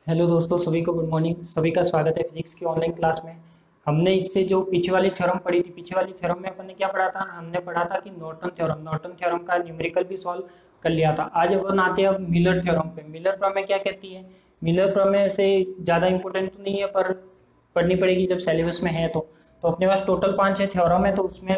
Hello दोस्तों, सभी को गुड मॉर्निंग। सभी का स्वागत है फिजिक्स की ऑनलाइन क्लास में। हमने इससे जो पीछे वाली थ्योरम पढ़ी थी, पीछे वाली थ्योरम में अपन ने क्या पढ़ा था? हमने पढ़ा था कि नॉर्टन थ्योरम का न्यूमेरिकल भी सॉल्व कर लिया था। आज अपन आते हैं अब मिलर थ्योरम पे। मिलर प्रमेय क्या कहती है? मिलर प्रमेय से ज़्यादा इंपॉर्टेंट तो नहीं है, पर पढ़नी पड़ेगी जब सिलेबस में है तो अपने पास टोटल 5-6 थ्योरम है, तो उसमें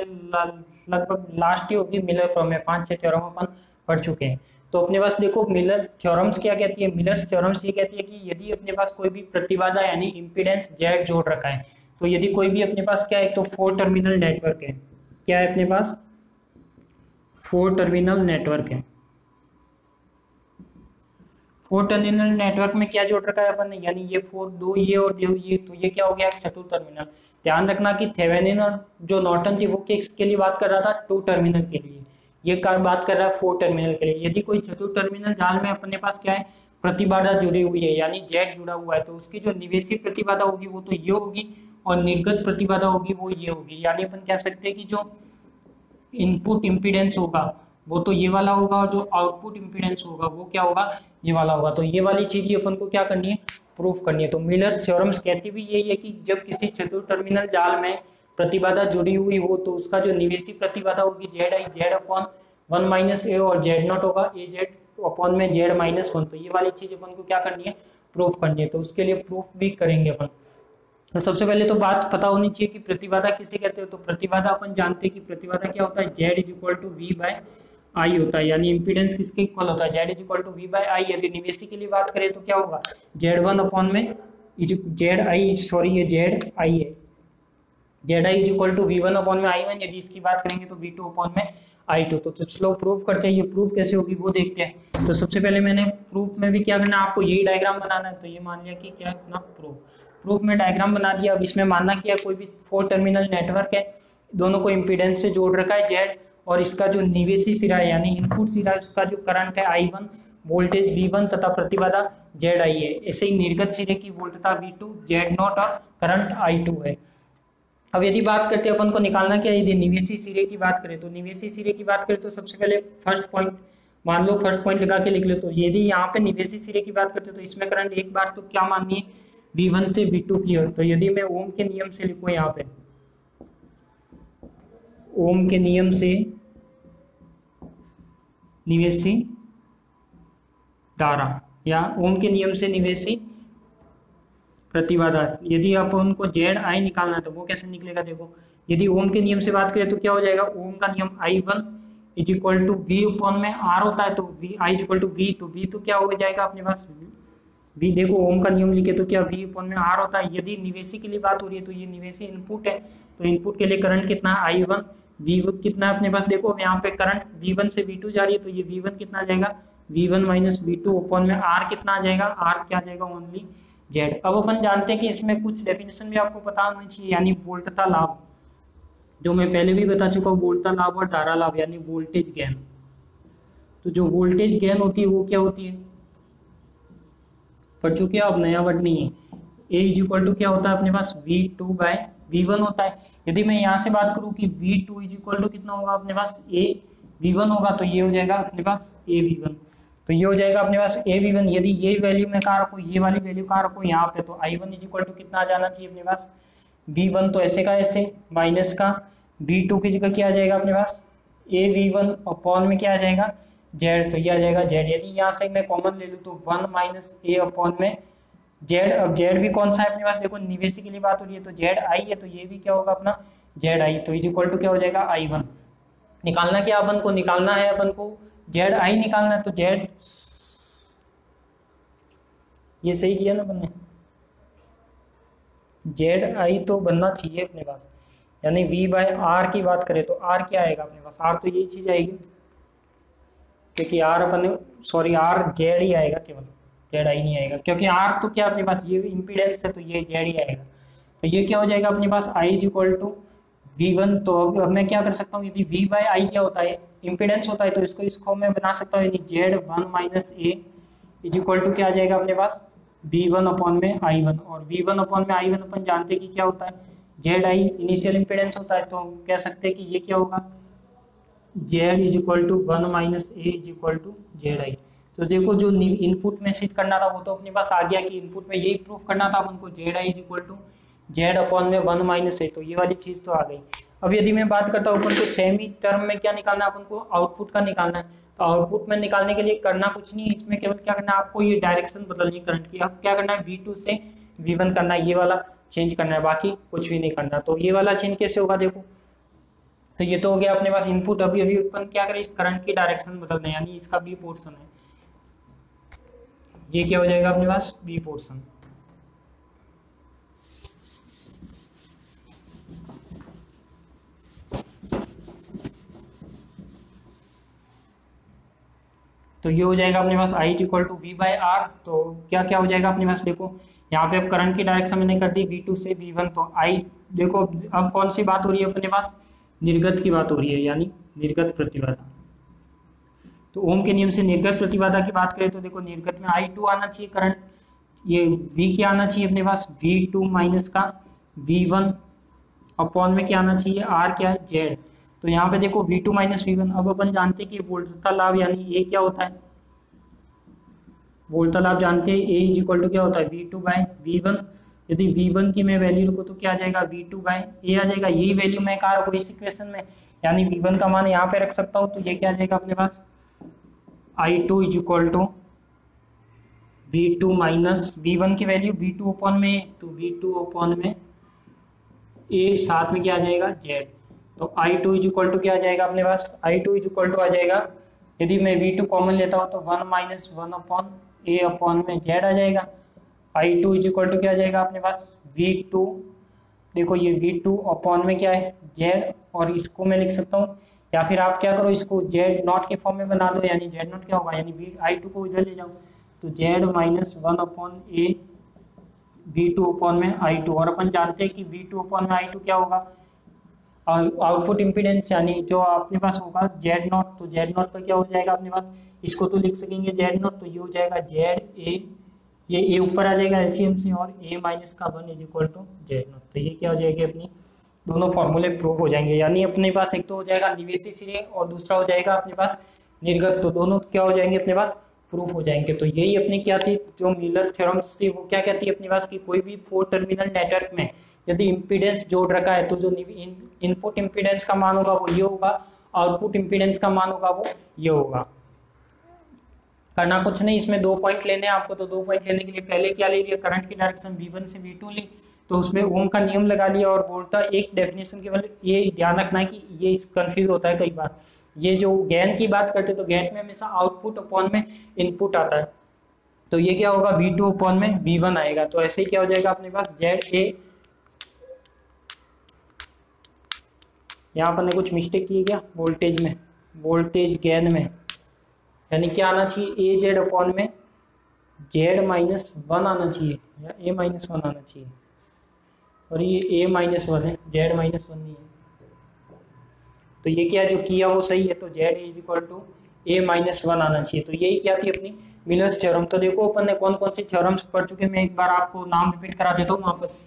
लगभग लास्ट ही होगी मिलर प्रमेय। 5-6 थ्योरम अपन पढ़ चुके हैं। तो अपने पास देखो, मिलर थ्योरम्स क्या कहती है? मिलर थ्योरम्स ये कहती है कि यदि अपने पास कोई भी प्रतिबाधा यानी इम्पीडेंस जेड जोड़ रखा है, तो यदि कोई भी अपने पास क्या है, तो 4 टर्मिनल नेटवर्क है। क्या है अपने पास? 4 टर्मिनल नेटवर्क है। 4 टर्मिनल नेटवर्क में क्या जोड़ रखा है अपन ने? यानी ये फोर, दो ये और दो ये, तो ये क्या हो गया? चतुर्थ टर्मिनल। ध्यान रखना कि थेवेनिन और जो नॉर्टन थी वो किसके लिए बात कर रहा था? 2 टर्मिनल के लिए। ये कार बात कर रहा है 4 टर्मिनल के लिए। यदि कोई चतुर्थ टर्मिनल जाल में अपने पास क्या है, प्रतिबाधा जुड़ी हुई है यानी जेड जुड़ा हुआ है, तो उसकी जो निवेशी प्रतिबाधा होगी वो तो ये होगी, और निर्गत प्रतिबाधा होगी वो ये होगी। यानी अपन कह सकते हैं कि जो इनपुट इम्पीडेंस होगा वो तो ये वाला होगा, और जो आउटपुट इम्पीडेंस होगा वो क्या होगा? ये वाला होगा। तो ये वाली चीज ही अपन को क्या करनी है? प्रूफ करनी है। तो मिलर थ्योरम्स कहती भी यही है कि जब किसी चतुर्थ टर्मिनल जाल में प्रतिबाधा जुड़ी हुई हो, तो उसका जो निवेशी प्रतिबाधा होगी जेड आई, जेड अपॉन 1 - ए, और जेड नॉट होगा ए जेड अपॉन में जेड-1। तो ये वाली चीज अपन को क्या करनी है? प्रूफ करनी है। तो उसके लिए प्रूफ भी करेंगे अपन। तो सबसे पहले तो बात पता होनी चाहिए कि प्रतिबाधा किसे कहते हो। तो प्रतिबाधा अपन जानते हैं कि प्रतिबाधा क्या होता है? Z is equal to V by I होता है। यानी इंपीडेंस किसके इक्वल होता है? Z is equal to V by I. यदि निवेशी के लिए बात करें तो क्या होगा? जेड 1 अपॉन में जेड आई, सॉरी ये जेड आई है, Z I is equal to V 1 upon में आई 1। यदि इसकी बात करेंगे तो वी 2 अपॉन में आई 2। तो चलो प्रूफ करते हैं। ये प्रूफ कैसे होगी वो देखते हैं। तो सबसे पहले मैंने प्रूफ में भी क्या करना है, आपको यही डायग्राम बनाना है। तो ये मान लिया कि क्या अपना प्रूफ में डायग्राम बना दिया। अब इसमें मानना क्या, कोई भी 4 टर्मिनल नेटवर्क है, दोनों को इम्पीडेंस से जोड़ रखा है जेड, और इसका जो निवेशी सिरा है यानी इनपुट सिरा है, उसका जो करंट है I1, वोल्टेज V1 तथा प्रतिबाधा जेड आई है। ऐसे ही निर्गत सिरे की वोल्टता V2, जेड नॉट और करंट I2 है। अब यदि बात करते हैं अपन को निकालना क्या, यदि निवेशी सिरे की बात करें, तो निवेशी सिरे की बात करें तो सबसे पहले फर्स्ट पॉइंट मान लो, फर्स्ट पॉइंट लगा के लिख लो। तो यदि यहाँ पे निवेशी सिरे की बात करते हो तो इसमें करंट एक बार तो क्या माननी है? V1 से V2 की ओर। तो यदि मैं ओम के नियम से लिखूं, यहाँ पे ओम के नियम से निवेशी धारा या ओम के नियम से निवेशी प्रतिबाधा, यदि आप उनको जेड आई निकालना है तो वो कैसे निकलेगा? देखो, यदि ओम के नियम से बात करें तो क्या हो जाएगा? ओम का नियम I1 is equal to V upon में आर होता है, तो V I is equal to V, तो वी तो क्या हो जाएगा अपने पास? वी, देखो ओम का नियम लिखे तो क्या वी अपॉन में आर होता है। यदि निवेशी के लिए बात हो रही है तो ये निवेशी इनपुट है, तो इनपुट के लिए करंट कितना है? I1। वी कितना है अपने पास? देखो अब यहाँ पे करंट V1 से V2 जा रही है, तो ये V1 कितना आ जाएगा? V1 - V2 अपॉन में आर कितना आ जाएगा? आर क्या आ जाएगा? Only Z. अब अपन जानते हैं कि इसमें कुछ डेफिनेशन भी आपको पता होनी चाहिए, यानी वोल्टता लाभ, जो मैं पहले भी बता चुका हूँ, वोल्टता लाभ और धारा लाभ यानी वोल्टेज गेन। तो जो वोल्टेज गेन होती है वो क्या होती है? पढ़ चुके हैं, अब नया वर्ड नहीं है। ए इज इक्वल टू क्या होता है अपने पास? V2 बाय V1 होता है। यदि मैं यहाँ से बात करूँ कि V2 इज इक्वल टू कितना होगा अपने पास? A V1 होगा, तो ये हो जाएगा अपने पास A V1। तो ये हो जाएगा अपने पास A V1। यदि ये वैल्यू में कहाँ रखो, ये वाली वैल्यू कहाँ रखो? यहाँ पे। तो I1 इज इक्वल टू कितना आ जाना चाहिए अपने पास? V1 तो ऐसे का ऐसे माइनस का V2 की जगह क्या आ जाएगा अपने पास? A V1 अपॉन में क्या आ जाएगा? जेड। तो ये आ जाएगा जेड। यदि यहाँ से मैं कॉमन ले लूँ तो 1 - A अपॉन में जेड। अब जेड भी कौन सा है अपने पास? देखो निवेशी के लिए बात हो रही है तो जेड आई है, तो ये भी क्या होगा अपना? Z I. तो इज इक्वल टू क्या हो जाएगा? I1। निकालना क्या अपन को? निकालना है अपन को जेड आई निकालना है। तो जेड, ये सही किया ना अपन ने? जेड आई तो बनना चाहिए अपने पास, यानी V बाय आर की बात करें तो आर क्या आएगा अपने पास? आर तो यही चीज आएगी, क्योंकि आर अपन, सॉरी आर जेड ही आएगा, केवल जेड आई नहीं आएगा, क्योंकि आर तो क्या अपने पास ये इम्पीडेंस है, तो ये जेड ही आएगा। तो ये क्या हो जाएगा अपने पास? आई इज इक्वल टू V1। तो अब मैं क्या कर सकता हूँ, यदि V बाय आई क्या होता है? इम्पीडेंस होता है, तो इसको मैं बना सकता हूँ, यानी Z1 - A is equal to क्या आ जाएगा अपने पास? V1 अपॉन में I1। और V1 अपॉन में I1 अपन जानते हैं कि क्या होता है? जेड आई इनिशियल इम्पीडेंस होता है, तो हम कह सकते हैं कि ये क्या होगा? Z is equal to 1 - A is equal to Z I. तो देखो जो इनपुट में सिद्ध करना था वो तो अपने पास आ गया कि इनपुट में यही प्रूफ करना था अपन को Z I is equal to Z upon में 1 माइनस ए, तो ये वाली चीज तो आ गई। अब यदि मैं बात करता हूँ अपन को सेमी टर्म में क्या निकालना है, अपन को आउटपुट का निकालना है। तो आउटपुट में निकालने के लिए करना कुछ नहीं है, इसमें केवल क्या करना है आपको, ये डायरेक्शन बदलनी है करंट की। अब क्या करना है, V2 से V1 करना है, ये वाला चेंज करना है, बाकी कुछ भी नहीं करना। तो ये वाला चेंज कैसे होगा देखो, तो ये तो हो गया अपने पास इनपुट। अभी अभी अपन क्या करें, इस करंट की डायरेक्शन बदल दें, यानी इसका बी पोर्शन है, ये क्या हो जाएगा अपने पास बी पोर्शन। तो ये हो जाएगा अपने पास I equal to V by R. तो क्या क्या हो जाएगा अपने पास, देखो यहाँ पे अब करंट की डायरेक्शन मैंने कर दी V2 से V1, तो I देखो अब कौन सी बात हो रही है अपने पास, निर्गत की बात हो रही है, यानी निर्गत प्रतिबाधा। तो ओम के नियम से निर्गत प्रतिबाधा की बात करें तो देखो निर्गत में I2 आना चाहिए करंट, ये V क्या आना चाहिए अपने पास V2 माइनस का V1 अपॉन में क्या आना चाहिए R क्या है Z। तो यहाँ पे देखो V2 माइनस V1। अब अपन जानते हैं कि वोल्टता लाभ यानी ये क्या होता है, वोल्टता लाभ जानते हैं A इज इक्वल टू क्या होता है V2 बाय V1। यदि V1 की मैं वैल्यू रखूँ तो क्या आ जाएगा V2 बाय A आ जाएगा, यही वैल्यू मैं कहा रखूँ इस इक्वेशन में, यानी V1 का मान यहाँ पे रख सकता हूँ। तो ये क्या आ जाएगा अपने पास I2 is equal to V2 minus V1 की वैल्यू V2 अपॉन में, तो V2 अपॉन में A साथ में क्या आ जाएगा Z। तो I2 इज इक्वल टू क्या आ जाएगा अपने पास, I2 इज इक्वल टू आ जाएगा, यदि मैं V2 कॉमन लेता हूँ तो 1 माइनस 1 अपॉन A अपॉन में Z आ जाएगा। I2 इज इक्वल टू क्या आ जाएगा अपने पास V2, देखो ये V2 अपॉन में क्या है Z, और इसको मैं लिख सकता हूँ, या फिर आप क्या करो इसको Z नॉट के फॉर्म में बना दो, यानी Z नॉट क्या होगा, यानी I2 को इधर ले जाओ, तो Z minus 1 upon A V2 upon में I2। और अपन जानते हैं कि V2 अपॉन में I2 क्या होगा, आउटपुट इम्पीडेंस, यानी जो अपने पास होगा Z नॉट। तो Z नॉट का क्या हो जाएगा अपने पास, इसको तो लिख सकेंगे Z नॉट, तो ये हो जाएगा Z A, ये A ऊपर आ जाएगा एलसीएम से, और A माइनस का 1 is equal to Z nought. तो ये क्या हो जाएगी अपनी दोनों फॉर्मूले प्रूव हो जाएंगे, यानी अपने पास एक तो हो जाएगा निवेशी सिरे और दूसरा हो जाएगा अपने पास निर्गत, तो दोनों क्या हो जाएंगे अपने पास प्रूफ हो जाएंगे। तो यही अपनी क्या थी जो मिलर थ्योरम्स थी, वो क्या कहती है अपने पास कि कोई भी 4 टर्मिनल नेटवर्क में यदि इम्पीडेंस जोड़ रखा है तो जो इनपुट इम्पीडेंस का मान होगा वो ये होगा, आउटपुट इम्पीडेंस का मान होगा वो ये होगा। करना कुछ नहीं, इसमें 2 पॉइंट लेने हैं आपको। तो 2 पॉइंट लेने के लिए पहले क्या ले लिया, करंट की डायरेक्शन V1 से V2 ली, तो उसमें ओम का नियम लगा लिया, और बोलता एक डेफिनेशन केवल ये ध्यान रखना है कि ये कंफ्यूज होता है कई बार, ये जो गेन की बात करते तो गेन में हमेशा आउटपुट अपॉन में इनपुट आता है, तो ये क्या होगा V2 अपॉन में V1 आएगा। तो ऐसे ही क्या हो जाएगा अपने पास ZA, यहाँ पर ने कुछ मिस्टेक की है क्या वोल्टेज में, वोल्टेज गेन में, यानी क्या आना चाहिए AZ अपॉन में Z माइनस 1 आना चाहिए, या A माइनस 1 आना चाहिए, और ये A माइनस 1 है, Z माइनस 1 नहीं है। तो ये क्या जो किया वो सही है, तो Z is equal to A minus 1 आना चाहिए। तो यही क्या थी अपनी मिलर्स थ्योरम। तो देखो अपन ने कौन कौन सी थ्योरम्स पढ़ चुके, मैं एक बार आपको नाम रिपीट करा देता हूँ वापस।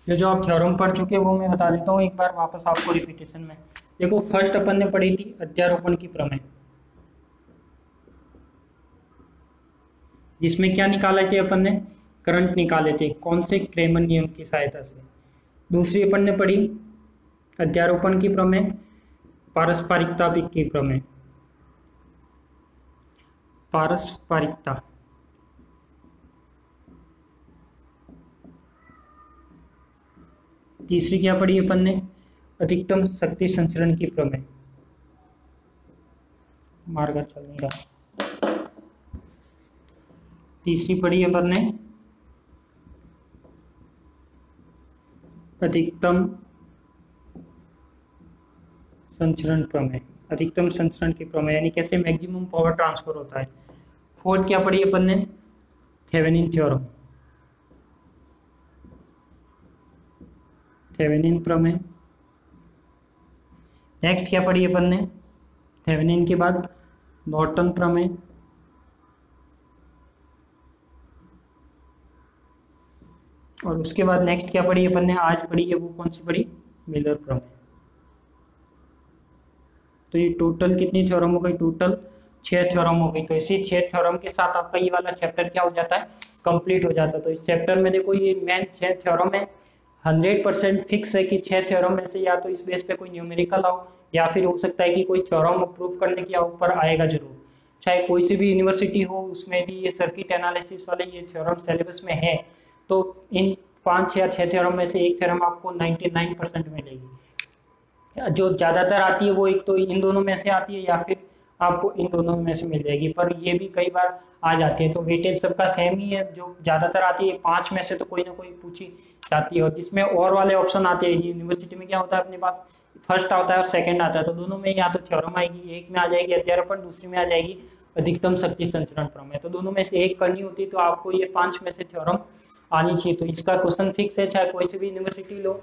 ये जो आप थ्योरम पढ़ चुके हैं वो मैं बता देता हूँ एक बार वापस आपको रिपीटेशन में। देखो फर्स्ट अपन ने पढ़ी थी अध्यारोपण की प्रमेय, जिसमें क्या निकाले थे अपन ने, करंट निकाले थे, कौन से क्रेमर नियम की सहायता से। दूसरी अपन ने पढ़ी अध्यारोपण की प्रमेय, पारस्परिकता की प्रमेय, पारस्परिकता। तीसरी क्या पढ़ी अपन ने, अधिकतम शक्ति संचरण की प्रमेय, मार्ग चल नहीं रहा। तीसरी पढ़ी अपन ने अधिकतम संचरण प्रमेय, अधिकतम संचरण की प्रमेय, यानी कैसे मैक्सिमम पावर ट्रांसफर होता है। फोर्थ क्या पढ़ी अपन ने, थेवेनिन थ्योरम, थेवेनिन प्रमेय। नेक्स्ट क्या पढ़ी अपन ने, थेवेनिन के बाद नॉर्टन प्रमेय, और उसके बाद नेक्स्ट क्या पढ़ी अपन ने, आज पढ़ी है वो कौन सी पढ़ी, मिलर प्रमेय। तो ये टोटल कितनी थ्योरम हो गई, टोटल 6 थ्योरम हो गई। तो इसी 6 थ्योरम के साथ आपका ये वाला चैप्टर क्या हो जाता है, कंप्लीट हो जाता है। तो इस चैप्टर में देखो ये मेन 6 थ्योरम है, 100% फिक्स है कि 6 थ्योरम में से या तो इस बेस पे कोई न्यूमेरिकल आओ या फिर हो सकता है कि कोई थ्योरम प्रूव करने के ऊपर आएगा जरूर। चाहे कोई सी भी यूनिवर्सिटी हो उसमें भी ये सर्किट एनालिसिस वाले ये थ्योरम सिलेबस में है, तो इन 5 या 6 थ्योरम में से एक थ्योरम आपको 99% मिलेगी। जो ज़्यादातर आती है वो एक तो इन दोनों में से आती है या फिर आपको इन दोनों में से मिल जाएगी, पर ये भी कई बार आ जाती है। तो वेटेज सबका सेम ही है, जो ज़्यादातर आती है 5 में से तो कोई ना कोई पूछी जाती है। और जिसमें और वाले ऑप्शन आते हैं, यूनिवर्सिटी में क्या होता है अपने पास फर्स्ट आता है और सेकंड आता है, तो दोनों में या तो थ्योरम आएगी, एक में आ जाएगी अध्यारोपण, दूसरी में आ जाएगी अधिकतम शक्ति संचरण प्रमेय। तो दोनों में से एक करनी होती है, तो आपको ये 5 में से थ्योरम आनी चाहिए। तो इसका क्वेश्चन फिक्स है, चाहे कोई सी भी यूनिवर्सिटी लो।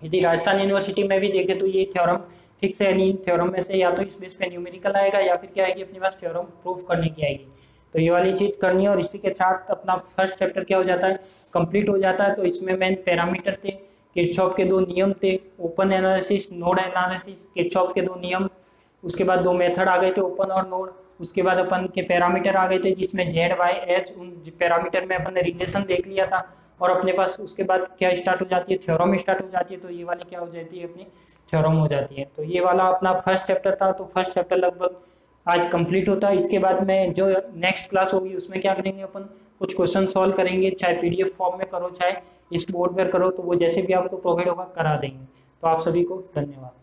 यदि राजस्थान यूनिवर्सिटी में भी देखें तो ये थ्योरम फिक्स है, यानी थ्योरम में से या तो इस बेस पे न्यूमेरिकल आएगा या फिर क्या आएगी अपने पास थ्योरम प्रूफ करने की आएगी। तो ये वाली चीज करनी है। और इसी के साथ अपना फर्स्ट चैप्टर क्या हो जाता है, कंप्लीट हो जाता है। तो इसमें मेन पैरामीटर थे, किरचॉफ के 2 नियम थे, open analysis, node analysis, Kirchhoff के 2 नियम, उसके बाद 2 मेथड आ गए थे, ओपन और नोड। उसके बाद अपन के पैरामीटर आ गए थे जिसमें जेड वाई एच, उन पैरामीटर में अपन ने रिलेशन देख लिया था। और अपने पास उसके बाद क्या स्टार्ट हो जाती है, थ्योरम स्टार्ट हो जाती है। तो ये वाली क्या हो जाती है, अपनी थ्योरम हो जाती है। तो ये वाला अपना फर्स्ट चैप्टर था। तो फर्स्ट चैप्टर लगभग आज कंप्लीट होता है। इसके बाद में जो नेक्स्ट क्लास होगी उसमें क्या करेंगे अपन, कुछ क्वेश्चन सॉल्व करेंगे, चाहे पीडीएफ फॉर्म में करो चाहे इस बोर्ड पर करो, तो वो जैसे भी आपको प्रोवाइड होगा करा देंगे। तो आप सभी को धन्यवाद।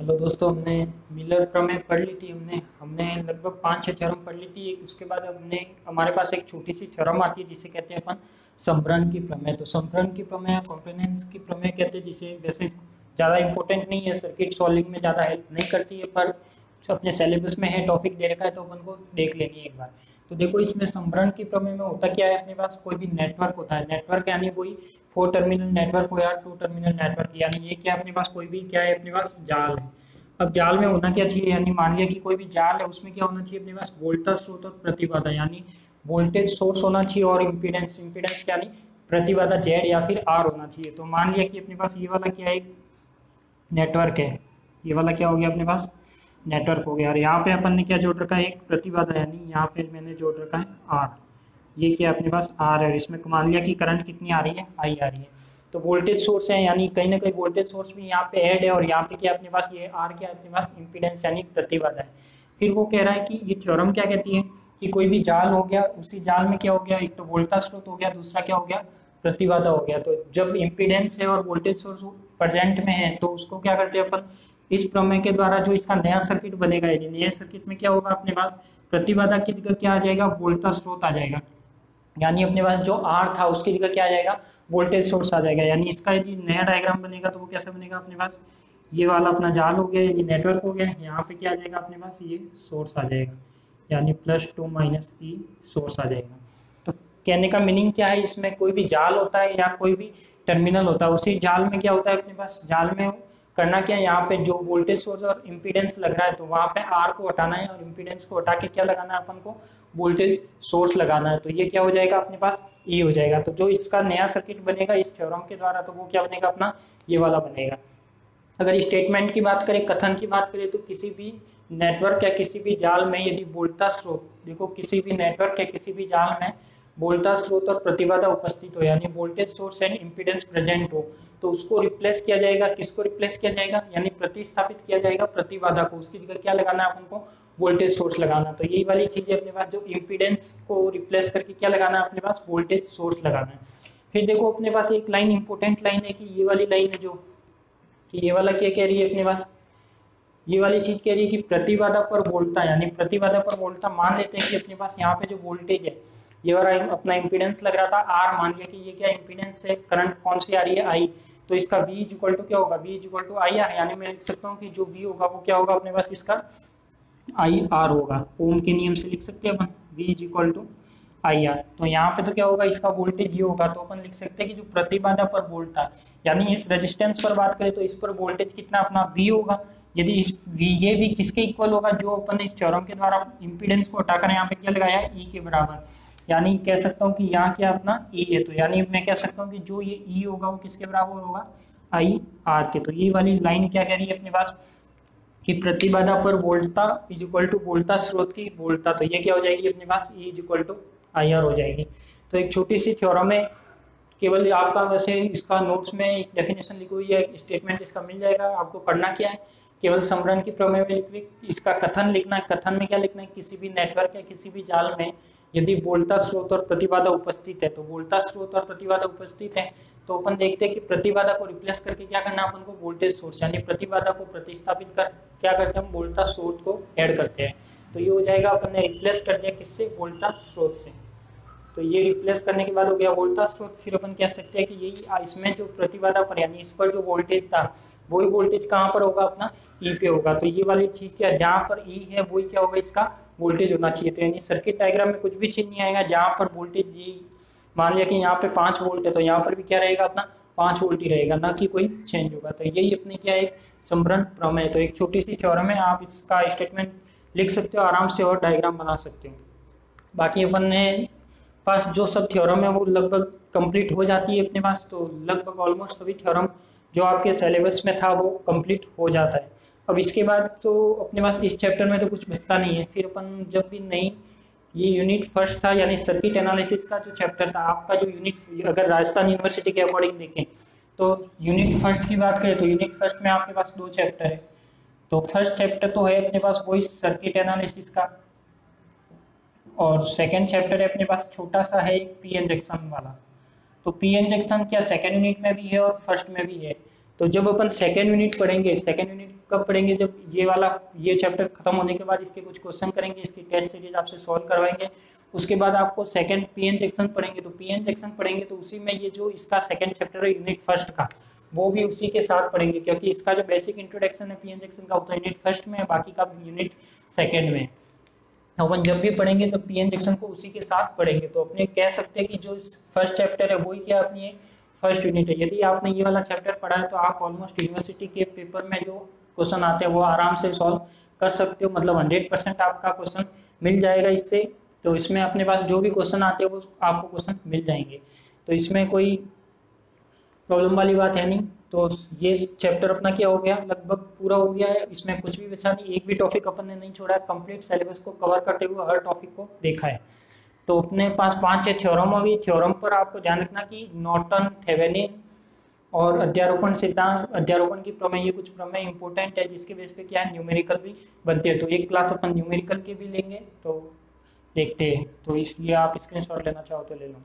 हेलो दोस्तों, हमने मिलर प्रमेय पढ़ ली थी। हमने लगभग 5-6 थ्योरम पढ़ ली थी। उसके बाद हमारे पास एक छोटी सी थ्योरम आती है जिसे कहते हैं अपन संभरण की प्रमेय। तो संभरण की प्रमेय, कॉम्पोनेंट्स की प्रमेय कहते हैं, जिसे वैसे ज़्यादा इंपॉर्टेंट नहीं है, सर्किट सॉल्विंग में ज़्यादा हेल्प नहीं करती है, पर अपने सिलेबस में है, टॉपिक दे रखा है तो अपन को देख लेनी है एक बार। तो देखो इसमें संभरण की प्रमेय में होता क्या है, अपने पास कोई भी नेटवर्क होता है, नेटवर्क यानी कोई 4 टर्मिनल नेटवर्क हो या 2 टर्मिनल नेटवर्क, यानी ये क्या अपने पास कोई भी क्या है, अपने पास जाल है। अब जाल में होना क्या चाहिए, यानी मान लिया कि कोई भी जाल है, उसमें क्या होना चाहिए अपने पास, वोल्टेज स्रोत और प्रतिबाधा, यानी वोल्टेज सोर्स होना चाहिए और इम्पीडेंस, इम्पीडेंस यानी प्रतिबाधा जेड या फिर आर होना चाहिए। तो मान लिया कि अपने पास ये वाला क्या है, नेटवर्क है, ये वाला क्या हो गया अपने पास, नेटवर्क हो गया। और यहाँ पे अपन ने क्या जोड़ रखा है, एक प्रतिबाधा, यानी यहाँ पे मैंने जोड़ रखा है आर। ये क्या अपने पास आर है, इसमें मान लिया कि करंट कितनी आ रही है, आई आ रही है। तो वोल्टेज सोर्स है, यानी कहीं ना कहीं वोल्टेज सोर्स भी यहाँ पे ऐड है। और यहाँ पे क्या अपने पास ये आर क्या है, अपने पास इम्पीडेंस यानी प्रतिबाधा है। फिर वो कह रहा है कि ये थ्योरम क्या कहती है कि कोई भी जाल हो गया, उसी जाल में क्या हो गया, एक तो वोल्टेज स्रोत हो गया, दूसरा क्या हो गया, प्रतिबाधा हो गया। तो जब इम्पीडेंस है और वोल्टेज सोर्स प्रेजेंट में है, तो उसको क्या करते हैं अपन, इस प्रमेय के द्वारा जो इसका नया सर्किट बनेगा, यदि नए सर्किट में क्या होगा अपने पास, प्रतिबाधा की जगह क्या आ जाएगा, वोल्टेज स्रोत आ जाएगा। यानी अपने पास जो आर था उसकी जगह क्या आ जाएगा, वोल्टेज सोर्स आ जाएगा। यानी इसका यदि नया डायग्राम बनेगा तो वो कैसे बनेगा, अपने पास ये वाला अपना जाल हो गया, ये नेटवर्क हो गया, यहाँ पे क्या आ जाएगा अपने पास, ये सोर्स आ जाएगा, यानी +2 - ई सोर्स आ जाएगा। तो कहने का मीनिंग क्या है, इसमें कोई भी जाल होता है या कोई भी टर्मिनल होता है, उसी जाल में क्या होता है अपने पास, जाल में करना क्या है, यहाँ पे जो वोल्टेज सोर्स और इम्पीडेंस लग रहा है, तो वहाँ पे आर को हटाना है और इम्पीडेंस को हटा के क्या लगाना है अपन को, वोल्टेज सोर्स लगाना है। तो ये क्या हो जाएगा अपने पास, ई हो जाएगा। तो जो इसका नया सर्किट बनेगा इस थ्योरम के द्वारा, तो वो क्या बनेगा अपना, ये वाला बनेगा। अगर स्टेटमेंट की बात करें, कथन की बात करें, तो किसी भी नेटवर्क या किसी भी जाल में यदि वोल्टेज स्रोत, देखो किसी भी नेटवर्क या किसी भी जाल में वोल्टेज स्रोत और प्रतिबाधा उपस्थित हो, यानी voltage source and impedance present हो, तो उसको रिप्लेस किया जाएगा। किसको रिप्लेस किया जाएगा, यानी प्रतिस्थापित किया जाएगा प्रतिबाधा को, उसकी जगह क्या लगाना है अपन को, वोल्टेज सोर्स लगाना। तो यही वाली चीज है अपने पास, जो इम्पीडेंस को रिप्लेस करके क्या लगाना है अपने पास, वोल्टेज सोर्स लगाना है। फिर देखो अपने पास एक लाइन, इंपॉर्टेंट लाइन है कि ये वाली लाइन है, जो कि ये वाला क्या कह रही है अपने पास, ये वाली चीज कह रही है कि प्रतिबाधा पर वोल्टता, यानी प्रतिबाधा पर वोल्टता मान लेते हैं कि अपने पास यहाँ पे जो वोल्टेज है, ये वाला अपना इम्पीडेंस लग रहा था आर, मान लिया कि ये क्या इम्पीडेंस है, करंट कौन सी आ रही है, आई। तो इसका V = क्या होगा, V = आई आर, यानी मैं लिख सकता हूँ कि जो V होगा वो क्या होगा अपने पास, इसका आई आर होगा। ओम के नियम से लिख सकते हैं अपन, V = IR। तो यहाँ पे तो क्या होगा, इसका वोल्टेज ये होगा, तो अपन लिख सकते हैं कि जो प्रतिबाधा पर वोल्ट था, यानी इस रेजिस्टेंस पर बात करें तो इस पर वोल्टेज कितना अपना V होगा। यदि इस V ये V किसके इक्वल होगा, जो अपन इस थ्योरम के द्वारा इंपीडेंस को हटाकर यहाँ पे क्या लगाया है, E के बराबर। यानी कह सकता हूँ कि यहाँ क्या अपना E है, तो यानी मैं कह सकता हूँ कि जो ये E होगा वो किसके बराबर होगा, IR के। तो ये वाली लाइन क्या कह रही है अपने पास कि प्रतिबाधा पर वोल्टता इज इक्वल टू वोल्टता स्रोत की वोल्टता, तो ये क्या हो जाएगी अपने पास, E is equal to IR हो जाएगी। तो एक छोटी सी थ्योरम है, केवल आपका वैसे इसका नोट्स में एक डेफिनेशन लिखी हुई है, स्टेटमेंट इसका मिल जाएगा। आपको करना क्या है, केवल समरण की प्रमेय में इसका कथन लिखना है। कथन में क्या लिखना है, किसी भी नेटवर्क या किसी भी जाल में यदि वोल्टा स्रोत और प्रतिबाधा उपस्थित है, तो वोल्टा स्रोत और प्रतिबाधा उपस्थित है तो अपन देखते हैं कि प्रतिबाधा को रिप्लेस करके क्या करना है अपन को, वोल्टेज सोर्स यानी प्रतिबाधा को प्रतिस्थापित कर क्या करते हैं हम, वोल्टा स्रोत को ऐड करते हैं। तो ये हो जाएगा, अपन ने रिप्लेस कर दिया किससे, वोल्टा स्रोत से। तो ये रिप्लेस करने के बाद हो गया वोल्टा स्रोत। फिर अपन कह सकते हैं कि यही इसमें जो प्रतिबाधा पर यानी इस पर जो वोल्टेज था वही वोल्टेज कहाँ पर होगा अपना, ई पे होगा। तो ये वाली चीज क्या, जहाँ पर ई है वही क्या होगा, इसका वोल्टेज होना चाहिए। तो यानी सर्किट डायग्राम में कुछ भी चीज नहीं आएगा, जहाँ पर वोल्टेज ये मान लिया कि यहाँ पे 5 वोल्ट है तो यहाँ पर भी क्या रहेगा अपना 5 वोल्ट ही रहेगा, ना कि कोई चेंज होगा। तो यही अपने क्या एक समरण प्रमेय। तो एक छोटी सी थ्योरम है, आप इसका स्टेटमेंट लिख सकते हो आराम से और डायग्राम बना सकते हो। बाकी अपन ने पास जो सब थ्योरम है वो लगभग कंप्लीट हो जाती है अपने पास। तो लगभग ऑलमोस्ट सभी थ्योरम जो आपके सिलेबस में था वो कंप्लीट हो जाता है। अब इसके बाद तो अपने पास इस चैप्टर में तो कुछ बचता नहीं है। फिर अपन जब भी नई ये यूनिट फर्स्ट था यानी सर्किट एनालिसिस का जो चैप्टर था आपका, जो यूनिट अगर राजस्थान यूनिवर्सिटी के अकॉर्डिंग देखें तो यूनिट फर्स्ट की बात करें तो यूनिट फर्स्ट में आपके पास 2 चैप्टर है। तो फर्स्ट चैप्टर तो है अपने पास वही सर्किट एनालिसिस का, और सेकेंड चैप्टर है अपने पास छोटा सा है एक पी एन जंक्शन वाला। तो पी एन जंक्शन क्या सेकेंड यूनिट में भी है और फर्स्ट में भी है। तो जब अपन सेकेंड यूनिट पढ़ेंगे, सेकेंड यूनिट कब पढ़ेंगे, जब ये चैप्टर खत्म होने के बाद इसके कुछ क्वेश्चन करेंगे, इसकी टेस्ट सीरीज आपसे सॉल्व करवाएंगे। उसके बाद आपको सेकेंड पी एन जंक्शन पढ़ेंगे। तो पी एन जंक्शन पढ़ेंगे तो उसी में ये जो इसका सेकेंड चैप्टर है यूनिट फर्स्ट का वो भी उसी के साथ पढ़ेंगे, क्योंकि इसका जो बेसिक इंट्रोडक्शन है पी एन जंक्शन का वो तो यूनिट फर्स्ट में है, बाकी का यूनिट सेकेंड में। अपन जब भी पढ़ेंगे तब पी एन जंक्शन को उसी के साथ पढ़ेंगे। तो अपने कह सकते हैं कि जो फर्स्ट चैप्टर है वही क्या अपनी एक फर्स्ट यूनिट है। यदि आपने ये वाला चैप्टर पढ़ा है तो आप ऑलमोस्ट यूनिवर्सिटी के पेपर में जो क्वेश्चन आते हैं वो आराम से सॉल्व कर सकते हो, मतलब 100% आपका क्वेश्चन मिल जाएगा इससे। तो इसमें अपने पास जो भी क्वेश्चन आते हैं वो आपको क्वेश्चन मिल जाएंगे, तो इसमें कोई प्रॉब्लम वाली बात है नहीं। तो ये चैप्टर अपना क्या हो गया, लगभग पूरा हो गया है, इसमें कुछ भी बचा नहीं, एक भी टॉपिक अपन ने नहीं छोड़ा है, कंप्लीट सिलेबस को कवर करते हुए हर टॉपिक को देखा है। तो अपने पास 5 थ्योरम होगी। थ्योरम पर आपको ध्यान रखना कि नॉर्टन, थेवेनिन और अध्यारोपण सिद्धांत, अध्यारोपण की प्रमेय, ये कुछ प्रमेय इंपॉर्टेंट है जिसके बेस पे क्या है न्यूमेरिकल भी बनते हैं। तो एक क्लास अपन न्यूमेरिकल के भी लेंगे, तो देखते हैं। तो इसलिए आप स्क्रीनशॉट लेना चाहो तो ले लो।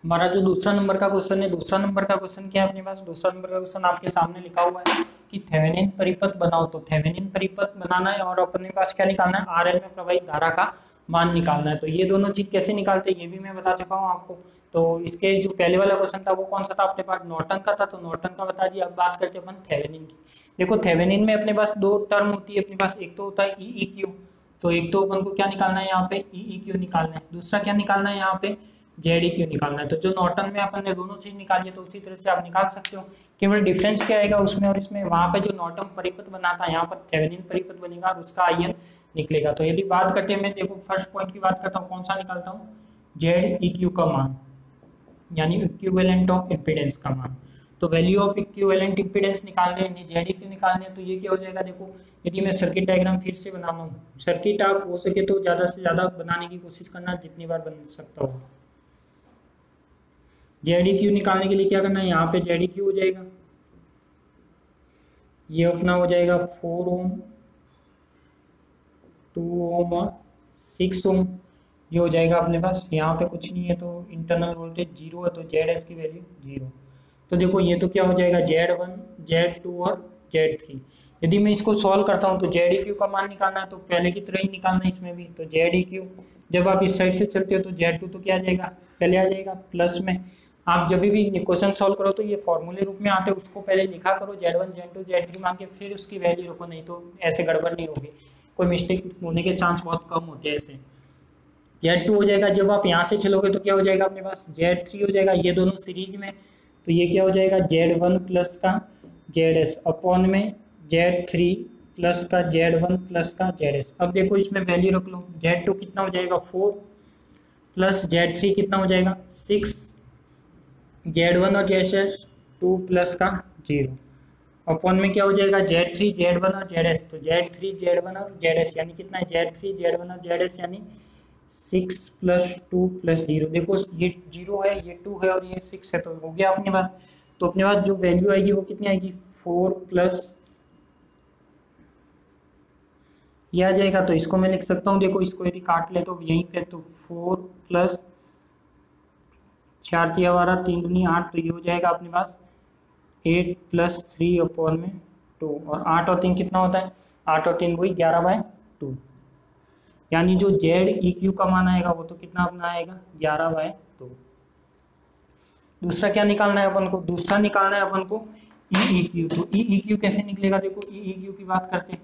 हमारा जो दूसरा नंबर का क्वेश्चन है, दूसरा नंबर का क्वेश्चन क्या है अपने पास, दूसरा नंबर का क्वेश्चन आपके सामने लिखा हुआ है कि थेवेनिन परिपथ बनाओ। तो थेवेनिन परिपथ बनाना है और अपने पास क्या निकालना है, आरएल में प्रवाहित धारा का मान निकालना है। तो ये दोनों चीज कैसे निकालते हैं ये भी मैं बता चुका हूँ आपको। तो इसके जो पहले वाला क्वेश्चन था वो कौन सा था अपने पास, नॉर्टन का था, तो नॉर्टन का बता दिया। अब बात करते हैं अपन थेवेनिन की। देखो थेवेनिन में अपने पास 2 टर्म होती है अपने पास, एक तो होता है ई क्यू। तो एक तो अपन को क्या निकालना है यहाँ पे, ई क्यू निकालना है, दूसरा क्या निकालना है यहाँ पे, जेडी क्यू निकालना है। तो जो नॉर्टन में अपन ने दोनों चीज निकाली है तो उसी तरह से आप निकाल सकते हो। केवल डिफरेंस क्या आएगा उसमें और इसमें, वहां पे जो नॉर्टन परिपथ बना था यहाँ पर थेवेनिन परिपथ बनेगा और उसका आईएन निकलेगा। तो यदि बात करते हैं, मैं देखो फर्स्ट पॉइंट की बात करता हूँ, कौन सा निकालता हूँ, जेड इक्यू का मान यानी इक्विवेलेंट ऑफ इम्पीडेंस का मान। तो वैल्यू ऑफ इक्विवेलेंट इम्पीडेंस निकालने यानी जेड इक्यू निकालने, तो ये क्या हो जाएगा, देखो यदि मैं सर्किट डायग्राम फिर से बनाना हूँ, सर्किट आप हो सके तो ज़्यादा से ज़्यादा बनाने की कोशिश करना, जितनी बार बन सकता हो। जेडी क्यू निकालने के लिए क्या करना है, यहाँ पे जेडी क्यू हो जाएगा, ये अपना हो जाएगा 4 ओम, 2 ओम और 6 ओम, ये हो जाएगा अपने पास। यहाँ पे कुछ नहीं है तो इंटरनल वोल्टेज 0 है तो जेड एस की वैल्यू 0। तो देखो ये तो क्या हो जाएगा, Z1, Z2 और Z3। यदि मैं इसको सॉल्व करता हूँ तो जेड क्यू का मान निकालना है तो पहले की तरह ही निकालना है इसमें भी। तो जेड क्यू जब आप इस साइड से चलते हो तो Z2 तो क्या आ जाएगा, पहले आ जाएगा प्लस में, आप जब भी क्वेश्चन सॉल्व करो तो ये फॉर्मूले रूप में आते हैं, उसको पहले लिखा करो Z1 Z2 Z3 मान के, फिर उसकी वैल्यू रखो, नहीं तो ऐसे गड़बड़ नहीं होगी, कोई मिस्टेक होने के चांस बहुत कम होते हैं ऐसे। Z2 हो जाएगा, जब आप यहाँ से चलोगे तो क्या हो जाएगा अपने पास Z3 हो जाएगा, ये दोनों सीरीज में, तो ये क्या हो जाएगा Z1 प्लस का ZS अपॉन में Z3 प्लस का Z1 प्लस का ZS। अब देखो इसमें वैल्यू रख लो, Z2 कितना हो जाएगा 4 प्लस Z3 कितना हो जाएगा 6, Z1 और ZS 2 प्लस का 0 अपॉन में क्या हो जाएगा Z3 Z1 और ZS, तो Z3 Z1 और ZS यानी कितना है Z3 Z1 और ZS यानी 6 प्लस 2 प्लस 0। देखो ये 0 है, ये 2 है और ये 6 है, तो हो गया अपने पास। तो अपने पास जो वैल्यू आएगी वो कितनी आएगी 4 प्लस ये आ जाएगा। तो इसको मैं लिख सकता हूँ, देखो इसको यदि काट ले तो यहीं पे, तो 4 प्लस 4 3 12 3 दूनी 8, तो ये हो जाएगा अपने पास 8 प्लस 3 अपॉन में 2, और 8 और 3 कितना होता है 8 और 3 वही 11/2, यानी जो ZEQ का मान आएगा वो तो कितना अपना आएगा 11/2। दूसरा क्या निकालना है अपन को, दूसरा निकालना है अपन को EEQ। तो EEQ कैसे निकलेगा, देखो EEQ की बात करते हैं,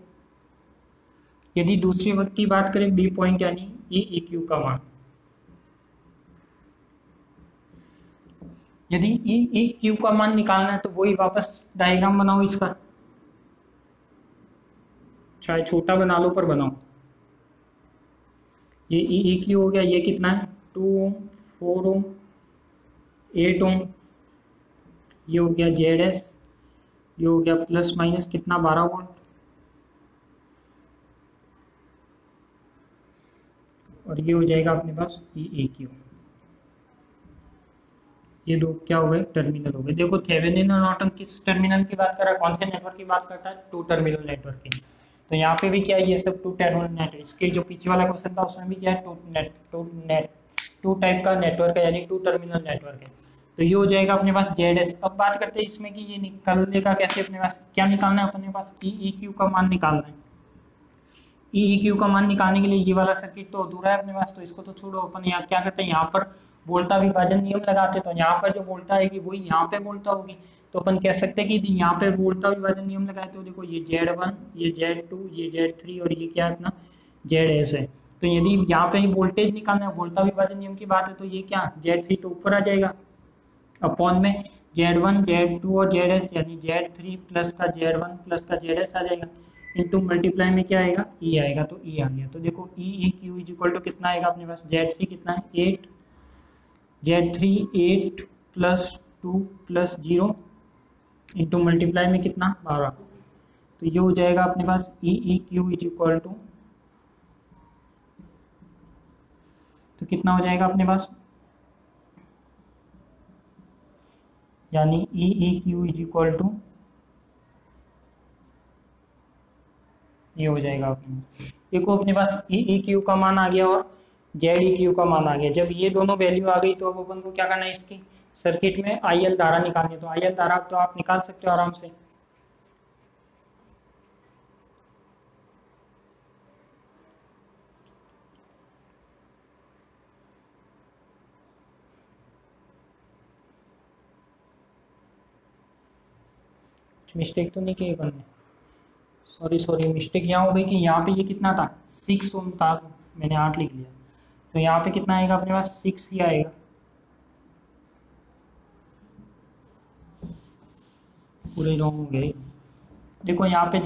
यदि दूसरी वक्त की बात करें बी पॉइंट यानी EEQ का मान, यदि EEQ का मान निकालना है तो वही वापस डायग्राम बनाओ इसका, चाहे छोटा बना लो पर बनाओ। ये EEQ हो गया, ये कितना है 2 ओम 4 ओम 8 ओम, ये हो गया ZS, ये हो गया प्लस माइनस कितना 12 वोल्ट, और ये हो जाएगा अपने पास EEQ। ये दो क्या हो गए टर्मिनल हो गए। देखो थेवेनिन और नॉर्टन किस टर्मिनल की बात कर रहा है, कौन से नेटवर्क की बात करता है 2 टर्मिनल नेटवर्क की। तो यहाँ पे भी क्या है ये सब 2 टर्मिनल नेटवर्क, इसके जो पीछे वाला क्वेश्चन था उसमें भी क्या है 2 टाइप का नेटवर्क है, यानी 2 टर्मिनल नेटवर्क है। तो ये हो जाएगा अपने पास ZS। अब बात करते हैं इसमें कि ये निकलने कैसे, अपने पास क्या निकालना है, अपने पास EEQ का मान निकालना है। EEQ का मान निकालने के लिए ये वाला सर्किट तो अधूरा है अपने पास, तो इसको तो छोड़ो, अपन यहाँ क्या करते हैं यहाँ पर वोल्टा विभाजन नियम लगाते हैं, तो यहाँ पर जो वोल्टा आएगी वही यहाँ पे वोल्टा होगी। तो अपन कह सकते हैं कि यहाँ पे वोल्टा विभाजन नियम लगाए, तो देखो ये Z1 ये Z2 ये Z3 और ये क्या है अपना ZS है। तो यदि यहाँ पे वोल्टेज निकालना है, वोल्टा विभाजन नियम की बात है, तो ये क्या Z3 तो ऊपर आ जाएगा अपॉन में Z1 Z2 और ZS यानी Z3 प्लस का Z1 प्लस का ZS आ जाएगा, इनटू मल्टीप्लाई में क्या आएगा E आएगा, तो E आ गया। तो देखो EEQ इज इक्वल टू कितना आएगा अपने पास Z3 कितना है 8, Z3 8 plus 2 plus 0 into multiply में कितना 12, तो ये हो जाएगा अपने पास EEQ इज इक्वल टू, तो कितना हो जाएगा अपने पास, यानी EEQ इज इक्वल टू ये हो जाएगा अपने, देखो अपने पास EEQ का मान आ गया और ZEQ का मान आ गया। जब ये दोनों वैल्यू आ गई तो अब अपन को क्या करना है, इसकी सर्किट में IL धारा निकालनी है। तो IL धारा तो आप निकाल सकते हो आराम से, मिस्टेक तो नहीं की अपन ने, सॉरी मिस्टेक यहाँ हो गई कि यहाँ पे ये कितना था 6 ओम था, मैंने 8 लिख लिया, तो यहाँ पे कितना आएगा अपने पास 6 ही आएगा। पूरे रॉन्ग हो गए। देखो यहाँ पे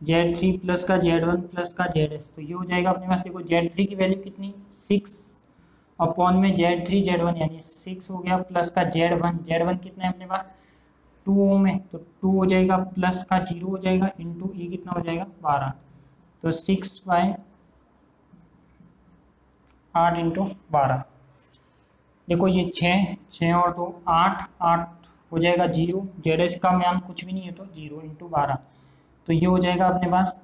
Z3 प्लस का Z1 प्लस का ZS, तो ये हो जाएगा अपने पास, देखो Z3 की वैल्यू कितनी 6 अपॉन में Z3 Z1 यानी 6 हो गया, प्लस का Z1 कितना है अपने पास 2 ओम है, तो 2 हो जाएगा प्लस का 0 हो जाएगा इंटू E कितना हो जाएगा 12, तो 6/8 इंटू 12। देखो ये 6 और 2 8 हो जाएगा 0, ZS का मान कुछ भी नहीं है तो 0 इंटू 12, तो ये हो जाएगा अपने पास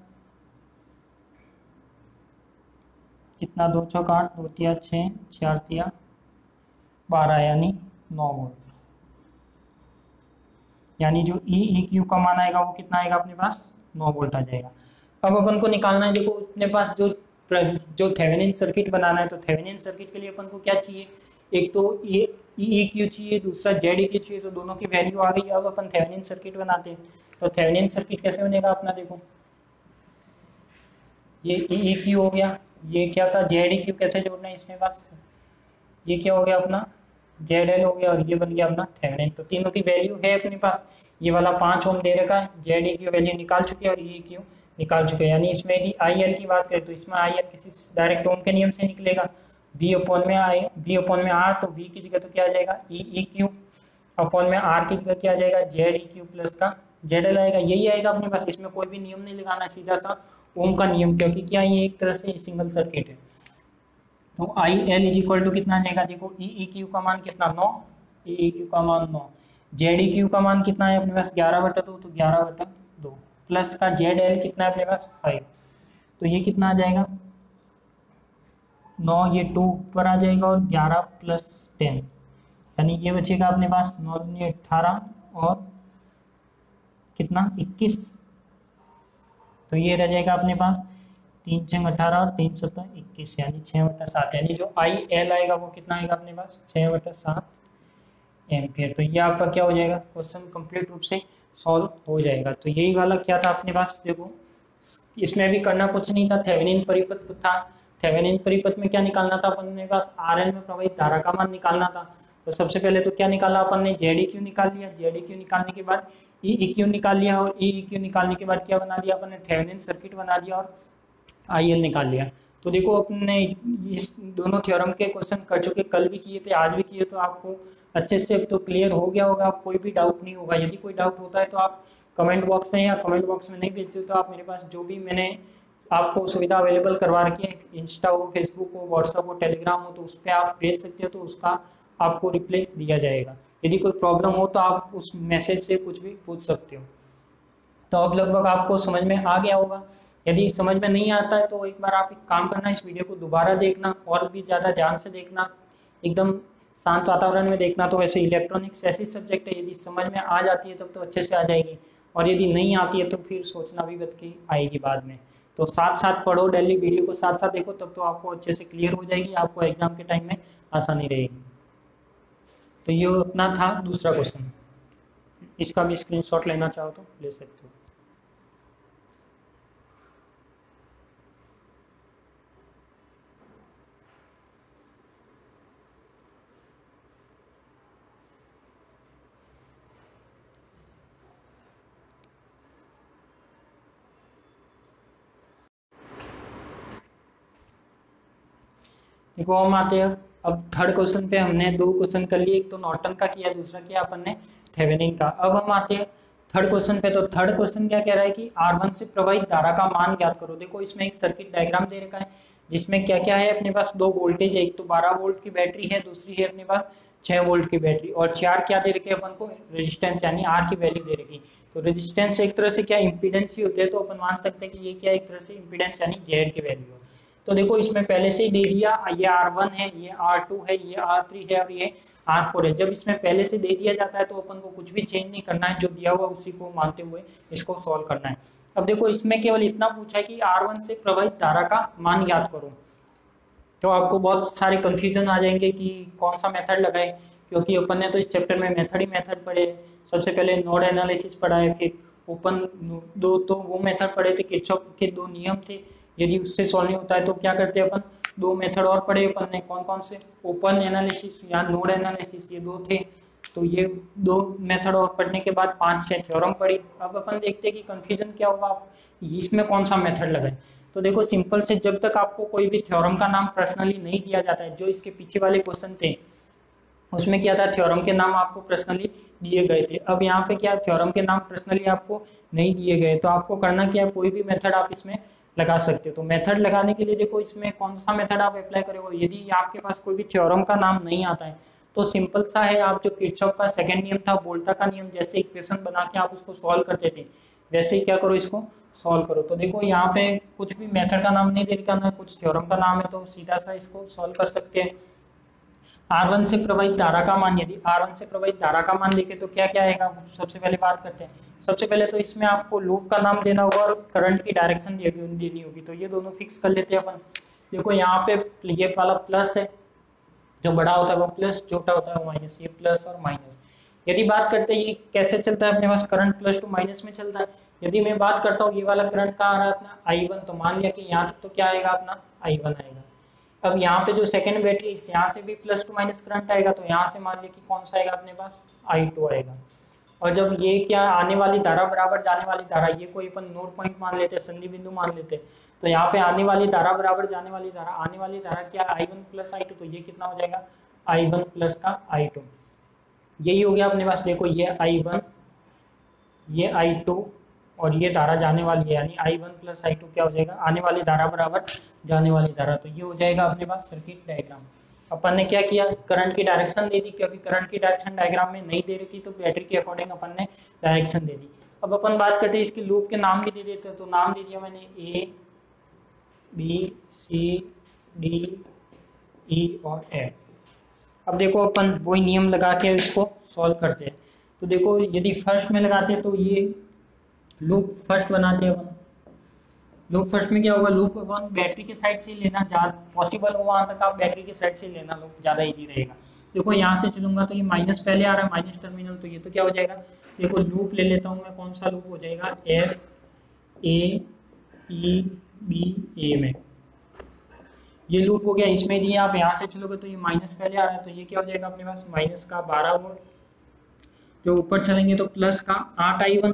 कितना 2 चौक 8 2 तिया 6 4 तिया 12 यानी 9 वोल्ट, यानी जो EEQ का मान आएगा वो कितना आएगा अपने पास 9 वोल्ट आ जाएगा। अब अपन को निकालना है, देखो अपने पास जो थेवेनिन सर्किट बनाना है, तो थेवेनिन सर्किट के लिए अपन को क्या चाहिए, एक तो ये ई क्यू चाहिए, दूसरा जेड ई क्यू चाहिए, तो दोनों की वैल्यू आ गई। अब अपन थेवेनिन सर्किट बनाते हैं। तो थेवेनिन सर्किट कैसे बनेगा अपना, देखो ये ई क्यू हो गया, ये क्या था जेड ई क्यू, कैसे जोड़ना है इसमें बस, ये क्या हो गया अपना जेड एल हो गया, और ये बन गया अपना थेवेनिन। तो तीनों की वैल्यू है अपने पास, ये वाला 5 ओम दे रखा है, जेड ई की वैल्यू निकाल चुके हैं और ई क्यू निकाल चुके हैं। यानी इसमें यदि आई एल की बात करें तो इसमें आई एल किसी डायरेक्ट ओम के नियम से निकलेगा, वी अपॉन में आई, वी अपॉन में आर, तो वी की जगह तो क्या आ जाएगा ई क्यू, अपॉन में आर की जगह क्या आ जाएगा जेड ई क्यू प्लस का जेड एल आएगा। यही आएगा अपने पास, इसमें कोई भी नियम नहीं लगाना, सीधा सा ओम का नियम, क्योंकि क्या ये एक तरह से सिंगल सर्किट है। तो I L is equal to कितना आ जाएगा, देखो ई क्यू का मान कितना 9, ई क्यू का मान 9, जेड ई क्यू का मान कितना है अपने पास 11/2, तो 11/2 प्लस का जेड एल कितना है अपने पास 5, तो ये कितना आ जाएगा 9, ये 2 ऊपर आ जाएगा और 11 प्लस 10, यानी ये बचेगा अपने पास 9 दूनी 18 और कितना 21, तो ये रह जाएगा अपने पास 3 6 18 और 3 7 21, यानी 6/7, यानी जो आई एल आएगा वो कितना आएगा अपने पास 6/7 एम्पियर। तो ये आपका क्या हो जाएगा, क्वेश्चन कंप्लीट रूप से सॉल्व हो जाएगा। तो यही वाला क्या था अपने पास, देखो इसमें भी करना कुछ नहीं था, थेवेनिन परिपथ था। थेवेनिन परिपथ में क्या निकालना था अपन के पास, आर एल में प्रवाहित धारा का मान निकालना था। तो सबसे पहले तो क्या निकाला अपन ने, जेड ई क्यू निकाल लिया, जेड ई क्यू निकालने के बाद ई क्यू निकाल लिया, और ई क्यू निकालने के बाद क्या बना दिया अपन ने, थेवेनिन सर्किट बना दिया और आई एल निकाल लिया। तो देखो अपने इस दोनों थ्योरम के क्वेश्चन कर चुके, कल भी किए थे आज भी किए, तो आपको अच्छे से तो क्लियर हो गया होगा, कोई भी डाउट नहीं होगा। यदि कोई डाउट होता है तो आप कमेंट बॉक्स में, या कमेंट बॉक्स में नहीं भेजते तो आप मेरे पास जो भी मैंने आपको सुविधा अवेलेबल करवा रखी है, इंस्टा हो, फेसबुक हो, व्हाट्सअप हो, टेलीग्राम हो, तो उस पर आप भेज सकते हो, तो उसका आपको रिप्लाई दिया जाएगा। यदि कोई प्रॉब्लम हो तो आप उस मैसेज से कुछ भी पूछ सकते हो। तो अब लगभग आपको समझ में आ गया होगा। यदि समझ में नहीं आता है तो एक बार आप एक काम करना, इस वीडियो को दोबारा देखना और भी ज़्यादा ध्यान से देखना, एकदम शांत वातावरण में देखना। तो वैसे इलेक्ट्रॉनिक्स ऐसी सब्जेक्ट है, यदि समझ में आ जाती है तब तो अच्छे से आ जाएगी, और यदि नहीं आती है तो फिर सोचना भी बत की आएगी बाद में। तो साथ साथ पढ़ो, डेली वीडियो को साथ साथ देखो, तब तो आपको अच्छे से क्लियर हो जाएगी, आपको एग्जाम के टाइम में आसानी रहेगी। तो ये अपना था दूसरा क्वेश्चन, इसका भी स्क्रीनशॉट लेना चाहो तो ले सकते हो। देखो हम आते हैं अब थर्ड क्वेश्चन पे। हमने 2 क्वेश्चन कर लिए, एक तो नॉर्टन का किया, दूसरा किया अपन ने थेवेनिन का। अब हम आते हैं थर्ड क्वेश्चन पे। तो थर्ड क्वेश्चन क्या कह रहा है कि R1 से प्रवाहित धारा का मान ज्ञात करो। देखो इसमें एक सर्किट डायग्राम दे रखा है, जिसमें क्या क्या है अपने पास, 2 वोल्टेज है, एक तो 12 वोल्ट की बैटरी है, दूसरी है अपने पास 6 वोल्ट की बैटरी, और 4 क्या दे रखे अपन को, रेजिस्टेंस, यानी आर की वैल्यू दे रखी। तो रेजिस्टेंस एक तरह से क्या इंपीडेंस ही होते हैं, तो अपन मान सकते हैं कि ये क्या एक तरह से इंपीडेंस यानी जेड की वैल्यू है। तो देखो इसमें पहले से ही दे दिया, ये R1 है, ये R2 है, ये R3 है और ये R4 है। जब इसमें पहले से दे दिया जाता है तो अपन को कुछ भी चेंज नहीं करना है, जो दिया हुआ उसी को मानते हुए इसको सॉल्व करना है। अब देखो इसमें केवल इतना पूछा है कि R1 से प्रवाहित धारा का मान ज्ञात करो। तो आपको बहुत सारे कंफ्यूजन आ जाएंगे कि कौन सा मेथड लगाए, क्योंकि अपन ने तो इस चैप्टर में मेथड ही मेथड पढ़े। सबसे पहले नोड एनालिसिस पढ़ा है, फिर ओपन तो वो मेथड पढ़े थे, किरचॉफ के 2 नियम थे, यदि उससे सॉल्व नहीं होता है तो क्या करते हैं अपन, 2 मेथड और पढ़े अपन ने, कौन कौन से, ओपन एनालिसिस या नोड एनालिसिस, ये 2 थे। तो ये 2 मेथड और पढ़ने के बाद 5-6 थ्योरम पढ़ी। अब अपन देखते हैं कि कंफ्यूजन क्या होगा, आप इसमें कौन सा मेथड लगाए। तो देखो सिंपल से, जब तक आपको कोई भी थ्योरम का नाम पर्सनली नहीं दिया जाता है, जो इसके पीछे वाले क्वेश्चन थे उसमें क्या था, थ्योरम के नाम आपको पर्सनली दिए गए थे। अब यहाँ पे क्या, थ्योरम के नाम पर्सनली आपको नहीं दिए गए, तो आपको करना क्या है, कोई भी मेथड आप इसमें लगा सकते हो। तो मेथड लगाने के लिए देखो इसमें कौन सा मेथड आप अप्लाई करोगे। यदि आपके पास कोई भी थ्योरम का नाम नहीं आता है तो सिंपल सा है, आप जो किरचॉफ का सेकंड नियम था, वोल्टा का नियम, जैसे इक्वेशन बना के आप उसको सॉल्व करते थे, वैसे ही क्या करो, इसको सॉल्व करो। तो देखो यहाँ पे कुछ भी मेथड का नाम नहीं दे रखा, ना कुछ थ्योरम का नाम है, तो सीधा सा इसको सॉल्व कर सकते हैं। R1 से प्रवाहित धारा का मान, यदि R1 से प्रवाहित धारा का मान देखे तो क्या क्या आएगा, सबसे पहले बात करते हैं। सबसे पहले तो इसमें आपको लूप का नाम देना होगा और करंट की डायरेक्शन देनी होगी। तो ये दोनों फिक्स कर लेते हैं अपन। देखो यहाँ पे ये वाला प्लस है, जो बड़ा होता है वो प्लस, छोटा होता है वो माइनस, ये प्लस और माइनस। यदि बात करते हैं ये कैसे चलता है अपने पास, करंट प्लस टू माइनस में चलता है। यदि मैं बात करता हूँ ये वाला करंट कहाँ आ रहा है अपना I1, तो मान लिया कि यहाँ तक तो क्या आएगा अपना I1 आएगा। अब यहाँ पे जो सेकंड बैटरी इस यहाँ से भी प्लस टू माइनस करंट आएगा, तो यहाँ से मान लिया कि कौन सा आएगा अपने पास I2 आएगा। और जब ये क्या आने वाली धारा बराबर जाने वाली धारा, ये कोई अपन नोड पॉइंट मान लेते हैं, संधि बिंदु मान लेते हैं, तो यहाँ पे आने वाली धारा बराबर जाने वाली धारा, आने वाली धारा क्या I1 प्लस I2, तो ये कितना हो जाएगा I1 प्लस का I2। यही हो गया अपने पास, देखो ये I1 ये I2 और ये धारा जाने वाली है, यानी I1 प्लस I2 क्या हो जाएगा, आने वाली धारा बराबर जाने वाली धारा। तो ये हो जाएगा अपने पास सर्किट डायग्राम। अपन ने क्या किया, करंट की डायरेक्शन दे दी, क्योंकि करंट की डायरेक्शन डायग्राम में नहीं दे रही थी तो बैटरी के अकॉर्डिंग अपन ने डायरेक्शन दे दी। अब अपन बात करते हैं इसके लूप के नाम भी दे देते हैं, तो नाम दे दिया मैंने A B C D E और F। अब देखो अपन वही नियम लगा के इसको सॉल्व करते हैं। तो देखो यदि फर्स्ट में लगाते हैं तो ये लूप फर्स्ट बनाते हैं अपन। लूप फर्स्ट में क्या होगा, लूप अपन बैटरी के साइड से लेना, जहाँ पॉसिबल हो वहाँ तक आप बैटरी के साइड से लेना, लूप ज़्यादा इजी रहेगा। देखो यहाँ से चलूंगा तो ये माइनस पहले आ रहा है, माइनस टर्मिनल, तो ये तो क्या हो जाएगा, देखो लूप ले लेता हूँ मैं, कौन सा लूप हो जाएगा, F A E B A में ये लूप हो गया। इसमें यदि आप यहाँ से चलोगे तो ये माइनस पहले आ रहा है, तो ये क्या हो जाएगा अपने पास माइनस का 12 वोल्ट, जो ऊपर चलेंगे तो प्लस का 8I1,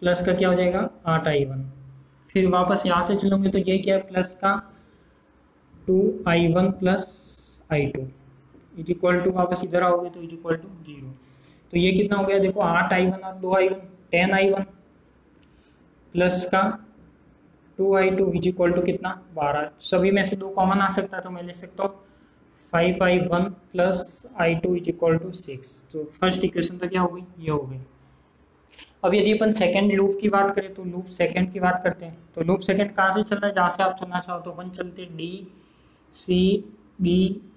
प्लस का क्या हो जाएगा 8I1। फिर वापस यहाँ से चलोगे तो ये क्या है, प्लस का 2I1 plus I2 is equal to, वापस इधर आओगे तो इज इक्वल टू 0। तो ये कितना हो गया, देखो 8I1 और 2I1 10I1 प्लस का 2I2 इज इक्वल टू कितना 12। सभी में से 2 कॉमन आ सकता है, तो मैं ले सकता हूँ 5I1 plus I2 is equal to 6। तो फर्स्ट इक्वेशन तो क्या हो गई, ये हो गई। अब यदि अपन सेकंड लूप की बात करें तो लूप सेकंड की बात करते हैं। तो लूप सेकंड कहाँ से चल रहा है, जहाँ से आप चलना चाहो, तो अपन चलते D C B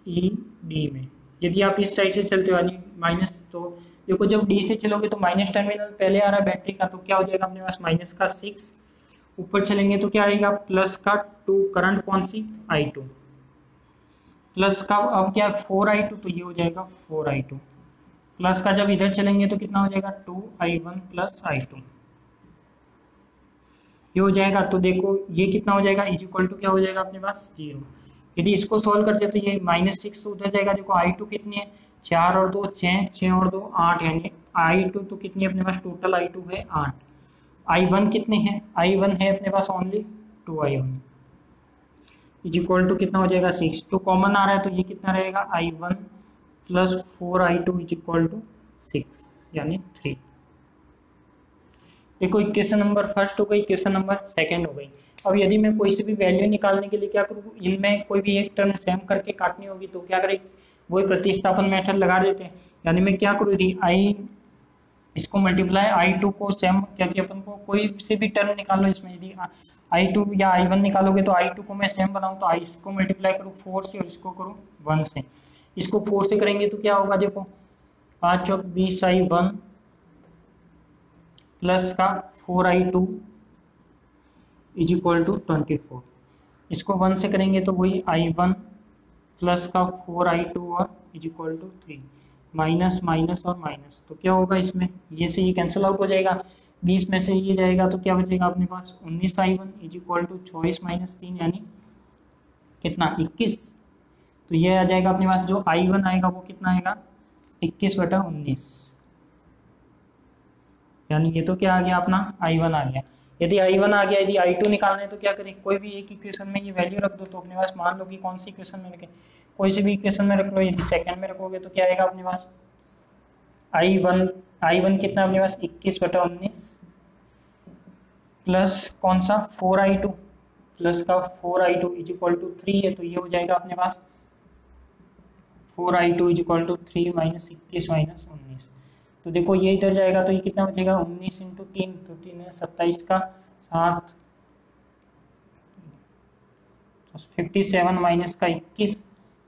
E D में। यदि आप इस साइड से चलते हो यानी माइनस, तो देखो जब D से चलोगे तो माइनस टर्मिनल पहले आ रहा है बैटरी का, तो क्या हो जाएगा अपने पास माइनस का 6। ऊपर चलेंगे तो क्या आएगा प्लस का 2, करंट कौन सी I2, प्लस का अब क्या 4I2, तो ये हो जाएगा 4I2 प्लस का, जब इधर चलेंगे तो कितना हो जाएगा 2I1 प्लस I2 ये हो जाएगा। तो देखो ये कितना हो जाएगा इज इक्वल टू क्या हो जाएगा अपने पास 0। यदि इसको सॉल्व करते तो ये -6 तो उधर जाएगा। देखो I2 कितनी है, 4 और 2 6, 6 और 2 8, यानी I2 तो कितनी है अपने पास, टोटल I2 है 8। I1 कितने हैं, I1 है अपने पास only 2I1 is equal to कितना हो जाएगा 6। तो कॉमन आ रहा है तो ये कितना रहेगा I1 plus 4I2 is equal to 6 यानी 3। देखो इक्वेशन नंबर फर्स्ट हो गई, इक्वेशन नंबर सेकंड हो गई। अब यदि मैं कोई सी भी वैल्यू निकालने के लिए क्या करूँ, इनमें कोई भी एक टर्म सेम करके काटनी होगी, तो क्या करें, वही प्रतिस्थापन मेथड लगा देते हैं। यानी मैं क्या करूँ, यदि I इसको मल्टीप्लाई I2 को सेम, क्या कि अपन को कोई से भी टर्म निकालो इसमें, यदि I2 या I1 निकालोगे तो I2 को मैं सेम बनाऊँ तो I इसको मल्टीप्लाई करूँ 4 से और इसको करूँ 1 से। इसको 4 से करेंगे तो क्या होगा, देखो 5 और 20I1 प्लस का 4I2 इज इक्वल टू 24। इसको 1 से करेंगे तो वही I1 प्लस का 4I2 और is equal to 3, minus minus और माइनस, तो क्या होगा इसमें, ये से ये कैंसिल आउट हो जाएगा, 20 में से ये जाएगा तो क्या बचेगा अपने पास 19I1 is equal to 24 minus 3 यानी कितना 21। तो ये आ जाएगा अपने पास, जो I1 आएगा वो कितना आएगा 21/19, यानी ये तो क्या आ गया अपना I1 आ गया। यदि I1 आ गया, यदि I2 निकालना है तो क्या करें, कोई भी एक इक्वेशन में ये वैल्यू रख दो। तो अपने पास मान लो कि कौन सी इक्वेशन में रखें, कोई सी भी इक्वेशन में रख लो। यदि सेकंड में रखोगे तो क्या आएगा अपने पास I1 कितना अपने पास 21/19 प्लस कौन सा 4I2 प्लस का 4I2 इज इक्वल टू 3 है, तो ये हो जाएगा अपने पास 4I2 is equal to 3 minus 21 minus 19। तो देखो ये इधर जाएगा तो ये कितना बचेगा 19 इंटू 3, तो 3 है 27 का 7, तो 57 माइनस का 21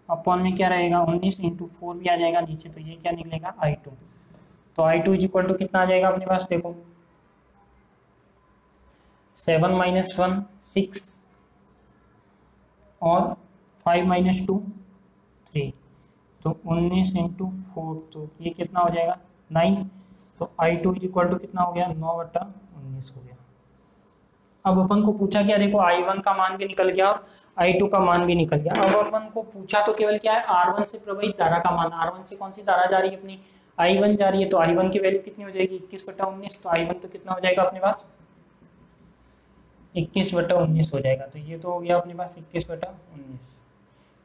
अपॉन में क्या रहेगा 19 इंटू 4 भी आ जाएगा नीचे, तो ये क्या निकलेगा I2। तो I2 इज इक्वल टू कितना आ जाएगा अपने पास, देखो 7 माइनस 1 6 और 5 माइनस 2 3। तो 19 × 4, तो ये कितना हो जाएगा 9। तो I2 इक्वल टू कितना हो गया 9/19 हो गया। अब अपन को पूछा क्या, देखो I1 का मान भी निकल गया और I2 का मान भी निकल गया। अब अपन को पूछा तो केवल क्या है R1 से प्रवाहित धारा का मान। R1 से कौन सी धारा जा रही है अपनी I1 जा रही है, तो I1 की वैल्यू कितनी हो जाएगी 21/19। तो I1 तो कितना हो जाएगा अपने पास 21/19 हो जाएगा। तो ये तो हो गया अपने पास 21/19।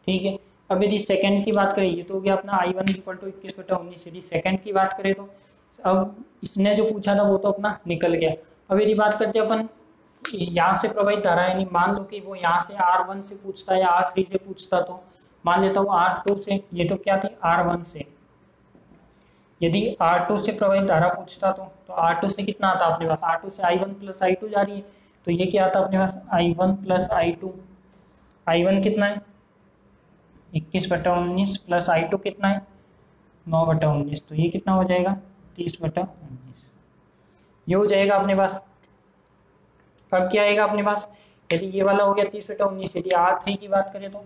ठीक है, अब यदि सेकंड की बात करें, ये तो हो गया अपना I1 इक्वल टू 21/19। यदि सेकंड की बात करें तो अब इसने जो पूछा था वो तो अपना निकल गया। अब यदि बात करते हैं अपन यहाँ से प्रवाहित धारा, यानी मान लो कि वो यहाँ से R1 से पूछता या R3 से पूछता, तो मान लेता हूँ R2 से, ये तो क्या थी R1 से। यदि R2 से प्रवाहित धारा पूछता तो R2 से कितना आता अपने पास, R2 से I1 + I2 जा रही है, तो ये क्या आता अपने पास I1 + I2। I1 कितना है 21/19 प्लस I2 कितना है 9/19, तो ये कितना हो जाएगा 30/19। ये हो जाएगा अपने पास। अब क्या आएगा अपने पास, यदि ये वाला हो गया 30/19, यदि R3 की बात करें तो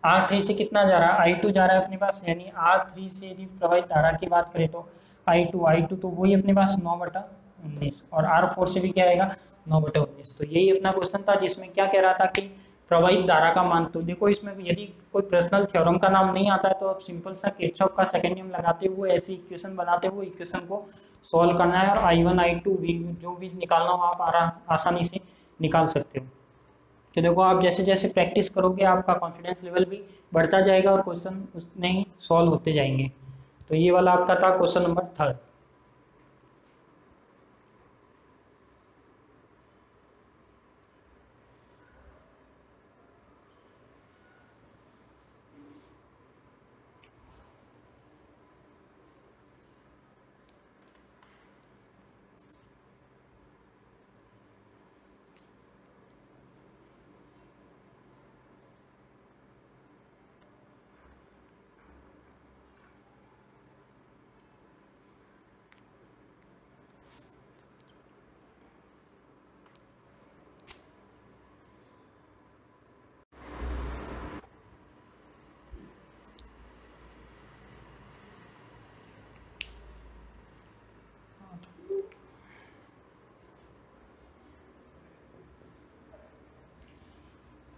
R3 से कितना जा रहा है I2 जा रहा है अपने पास, यानी R3 से यदि प्रवाहित धारा की बात करें तो I2 तो वही अपने पास 9/19, और R4 से भी क्या आएगा 9/19। तो यही अपना क्वेश्चन था जिसमें क्या कह रहा था कि प्रवाहित धारा का मान। तो देखो इसमें यदि कोई पर्सनल थ्योरम का नाम नहीं आता है तो आप सिंपल सा किरचॉफ का सेकंड नियम लगाते हुए ऐसे इक्वेशन बनाते हुए इक्वेशन को सॉल्व करना है, और I1 I2 भी जो भी निकालना हो आप आसानी से निकाल सकते हो। तो देखो आप जैसे जैसे प्रैक्टिस करोगे आपका कॉन्फिडेंस लेवल भी बढ़ता जाएगा और क्वेश्चन उसमें ही सॉल्व होते जाएंगे। तो ये वाला आपका था क्वेश्चन नंबर 3।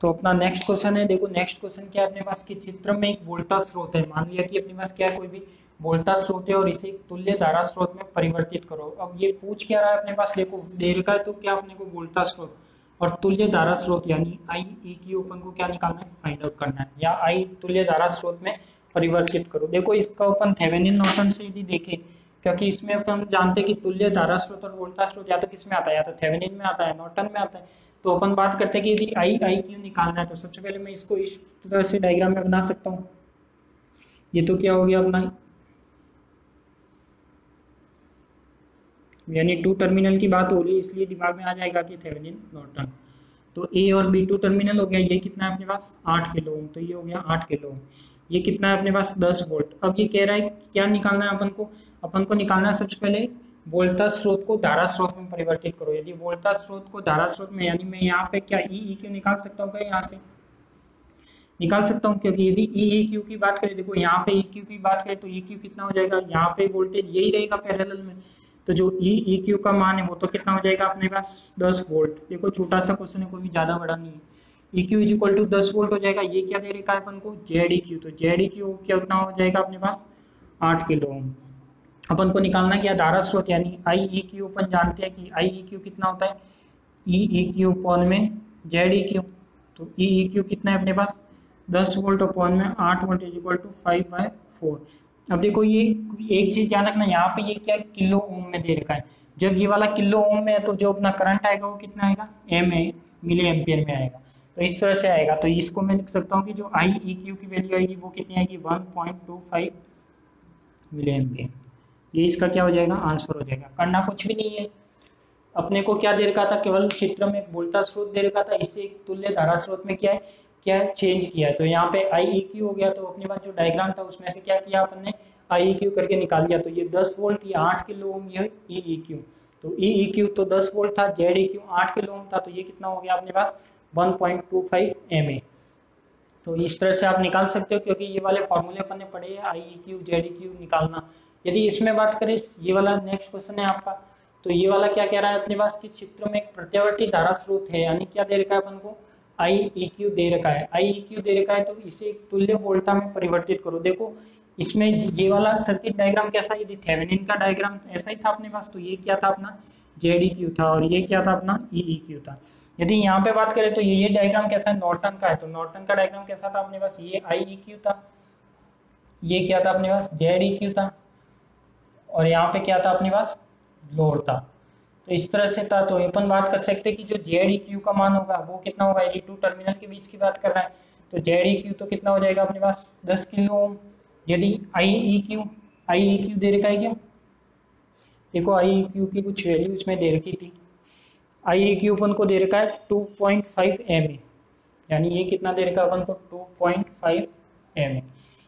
तो अपना नेक्स्ट क्वेश्चन है, देखो नेक्स्ट क्वेश्चन क्या है अपने पास कि चित्र में एक वोल्टा स्रोत है। मान लिया कि अपने पास क्या है कोई भी वोल्टा स्रोत है और इसे एक तुल्य धारा स्रोत में परिवर्तित करो। अब ये पूछ क्या रहा है अपने पास, देखो दे रखा है तो क्या अपने को वोल्टा स्रोत और तुल्य धारा स्रोत यानी I की ओपन को क्या निकालना है फाइंड आउट करना है, या I तुल्य धारा स्रोत में परिवर्तित करो। देखो इसका अपन थेवेनिन नॉर्टन से यदि देखें, क्योंकि इसमें अपन जानते हैं कि तुल्य धारा स्रोत और वोल्टा स्रोत या तो किस में आता है, या तो थेवेनिन में आता है नॉर्टन में आता है। तो अपन बात करते हैं कि यदि I क्यों निकालना है, तो सबसे पहले मैं इसको इस तरह से डायग्राम में बना सकता हूँ। ये तो क्या हो गया अपना, यानी 2 टर्मिनल की बात हो रही है इसलिए दिमाग में आ जाएगा कि थेवेनिन नॉर्टन। तो A और B 2 टर्मिनल हो गया। ये कितना है अपने पास 8 किलो ओम, तो ये हो गया 8 किलो ओम। ये कितना है अपने पास 10 वोल्ट। अब ये कह रहा है क्या निकालना है अपन को निकालना है सबसे पहले वोल्टा स्रोत को धारा स्रोत में परिवर्तित करो। यदि वोल्टा स्रोत को धारा स्रोत में, यानी मैं यहाँ पे क्या ई क्यू निकाल सकता हूँ, क्या यहाँ से निकाल सकता हूँ, क्योंकि यदि ई क्यू की बात करें, देखो यहाँ पे ई क्यू की बात करें तो ई क्यू कितना हो जाएगा, यहाँ पे वोल्टेज यही रहेगा पैरेलल में, तो जो ई क्यू का मान है वो तो कितना हो जाएगा अपने पास 10 वोल्ट। देखो छोटा सा क्वेश्चन है, कोई भी ज्यादा बड़ा नहीं है। E Q is equal to 10 volt हो जाएगा। ये क्या दे रखा है अपन को जेड ई क्यू, तो जेड ई क्यू कितना हो जाएगा अपने पास 8 किलो ओम। अपन को निकालना क्या धारा स्रोत यानी आई ई क्यू। अपन जानते हैं कि आई ई क्यू कितना होता है ई क्यू अपॉन में जेड ई क्यू। तो ई क्यू कितना है अपने पास 10 वोल्ट अपॉन में 8 वोल्ट इज इक्वल टू 5/4। अब देखो ये एक चीज ध्यान रखना, यहाँ पे ये क्या किलो ओम में दे रखा है। जब ये वाला किलो ओम में है तो जो अपना करंट आएगा वो कितना आएगा मिली एम्पियर में आएगा। तो इस तरह से आएगा। तो इसको मैं लिख सकता हूँ कि जो आई ई क्यू की वैल्यू आएगी वो कितनी आएगी 1.25 मिली एम्पियर। ये इसका क्या हो जाएगा आंसर हो जाएगा। करना कुछ भी नहीं है, अपने को क्या दे रखा था, केवल चित्र में एक वोल्टा स्रोत दे रखा था, इससे एक तुल्य धारा स्रोत में क्या चेंज किया है। तो यहाँ पे आई ई क्यू हो गया। तो अपने पास जो डायग्राम था उसमें से क्या किया अपन ने आई ई क्यू करके निकाल दिया। तो ये 10 वोल्ट, ये 8 किलो ओम, ये ई क्यू। तो ई क्यू तो 10 वोल्ट था, Z E Q 8 kilo ohm था, तो ये कितना हो गया अपने पास 1.25 mA। तो तो इस तरह से आप निकाल सकते हो, क्योंकि ये वाले फॉर्मूले अपन ने पढ़े हैं, I E Q Z E Q निकालना। यदि इसमें बात करें, ये वाला नेक्स्ट क्वेश्चन है आपका, तो ये वाला क्या कह रहा है अपने पास कि चित्र में एक प्रत्यावर्ती धारा स्रोत है, यानी क्या दे रखा है अपन को, आई ई क्यू दे रखा है। आई ई क्यू दे रखा है तो इसे एक तुल्य वोल्टा में परिवर्तित करो। देखो इसमें ये वाला सर्किट डायग्राम कैसा, यदि थेवेनिन का डायग्राम ऐसा ही था अपने पास, तो ये क्या था अपना जेड ई क्यू था, और ये क्या था अपना ई ई क्यू था। यदि यहाँ पे बात करें तो ये डायग्राम कैसा है, नॉर्टन का है, तो नॉर्टन का डायग्राम कैसा था अपने पास, ये आई ई क्यू था, ये क्या था अपने पास जेड ई क्यू था, और यहाँ पे क्या था अपने पास लोड था। तो इस तरह से था। तो अपन बात कर सकते हैं कि जो जेड ई क्यू का मान होगा वो कितना होगा, यदि टू टर्मिनल के बीच की बात कर रहा है तो जेड ई क्यू तो कितना हो जाएगा अपने पास 10 किलो ओम। यदि आई ई क्यू दे रखा है क्या, देखो आई ई क्यू की कुछ वैल्यू इसमें दे रखी थी, आई ई क्यू अपन को दे रखा है 2.5 एम ए, यानी ये कितना दे रखा है अपन को 2.5 एम ए।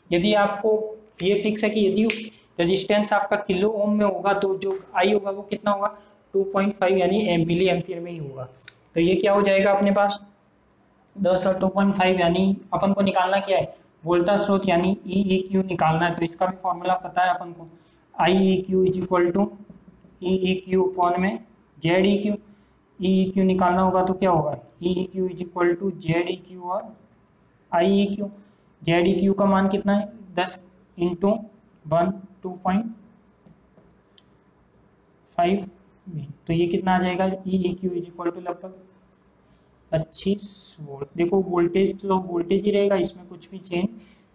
यदि आपको ये फिक्स है कि यदि रेजिस्टेंस आपका किलो ओम में होगा तो जो आई होगा वो कितना होगा 2.5 यानी मिली एम्पियर में ही होगा। तो ये क्या हो जाएगा अपने पास 10 और 2.5 यानी अपन को निकालना क्या है, वोल्टेज स्रोत यानी ई ई क्यू निकालना है। तो इसका भी फॉर्मूला पता है अपन को, I E Q is equal to E E Q upon में Z E Q. E E Q निकालना होगा तो क्या होगा, E E Q is equal to Z E Q और I E Q. Z E Q का मान कितना है 10 इंटू 1 2.5, तो ये कितना आ जाएगा E E Q is equal to लगभग 25 वोल्ट। देखो वोल्टेज तो वोल्टेज ही रहेगा, इसमें कुछ भी चेंज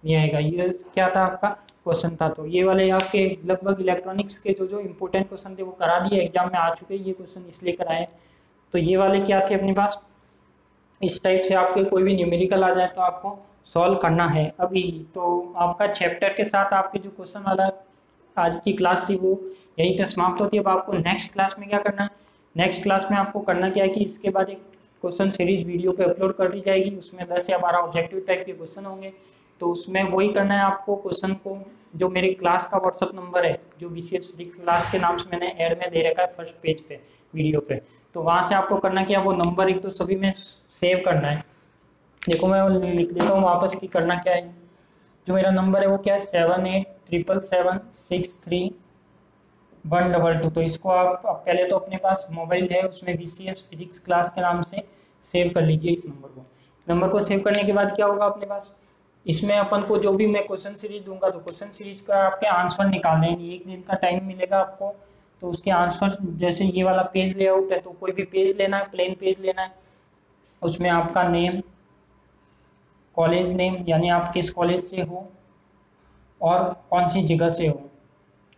नहीं आएगा। ये क्या था आपका क्वेश्चन था। तो ये वाले आपके लगभग इलेक्ट्रॉनिक्स के जो जो इम्पोर्टेंट क्वेश्चन थे वो करा दिए, एग्जाम में आ चुके, ये क्वेश्चन इसलिए कराए। तो ये वाले क्या थे अपने पास, इस टाइप से आपके कोई भी न्यूमेरिकल आ जाए तो आपको सॉल्व करना है अभी। तो आपका चैप्टर के साथ आपके जो क्वेश्चन वाला आज की क्लास थी वो यहीं पे समाप्त होती है। अब आपको नेक्स्ट क्लास में क्या करना है, नेक्स्ट क्लास में आपको करना क्या है कि इसके बाद एक क्वेश्चन सीरीज वीडियो पे अपलोड कर दी जाएगी, उसमें 10 या 12 ऑब्जेक्टिव टाइप के क्वेश्चन होंगे। तो उसमें वही करना है आपको क्वेश्चन को, जो मेरे क्लास का व्हाट्सअप नंबर है जो BCS फिजिक्स क्लास के नाम से मैंने ऐड में दे रखा है फर्स्ट पेज पे वीडियो पे, तो वहाँ से आपको करना क्या, वो नंबर एक तो सभी में सेव करना है। देखो मैं लिख देता हूँ वापस कि करना क्या है। जो मेरा नंबर है वो क्या है 787763 122। तो इसको आप पहले तो अपने पास मोबाइल है उसमें BCS फिजिक्स क्लास के नाम से सेव कर लीजिए इस नंबर को सेव करने के बाद क्या होगा अपने पास, इसमें अपन को जो भी मैं क्वेश्चन सीरीज दूंगा तो क्वेश्चन सीरीज का आपके आंसर निकालने हैं। एक दिन का टाइम मिलेगा आपको, तो उसके आंसर जैसे ये वाला पेज लेआउट है तो कोई भी पेज लेना है, प्लेन पेज लेना है, उसमें आपका नेम, कॉलेज नेम यानी आप किस कॉलेज से हो और कौन सी जगह से हो,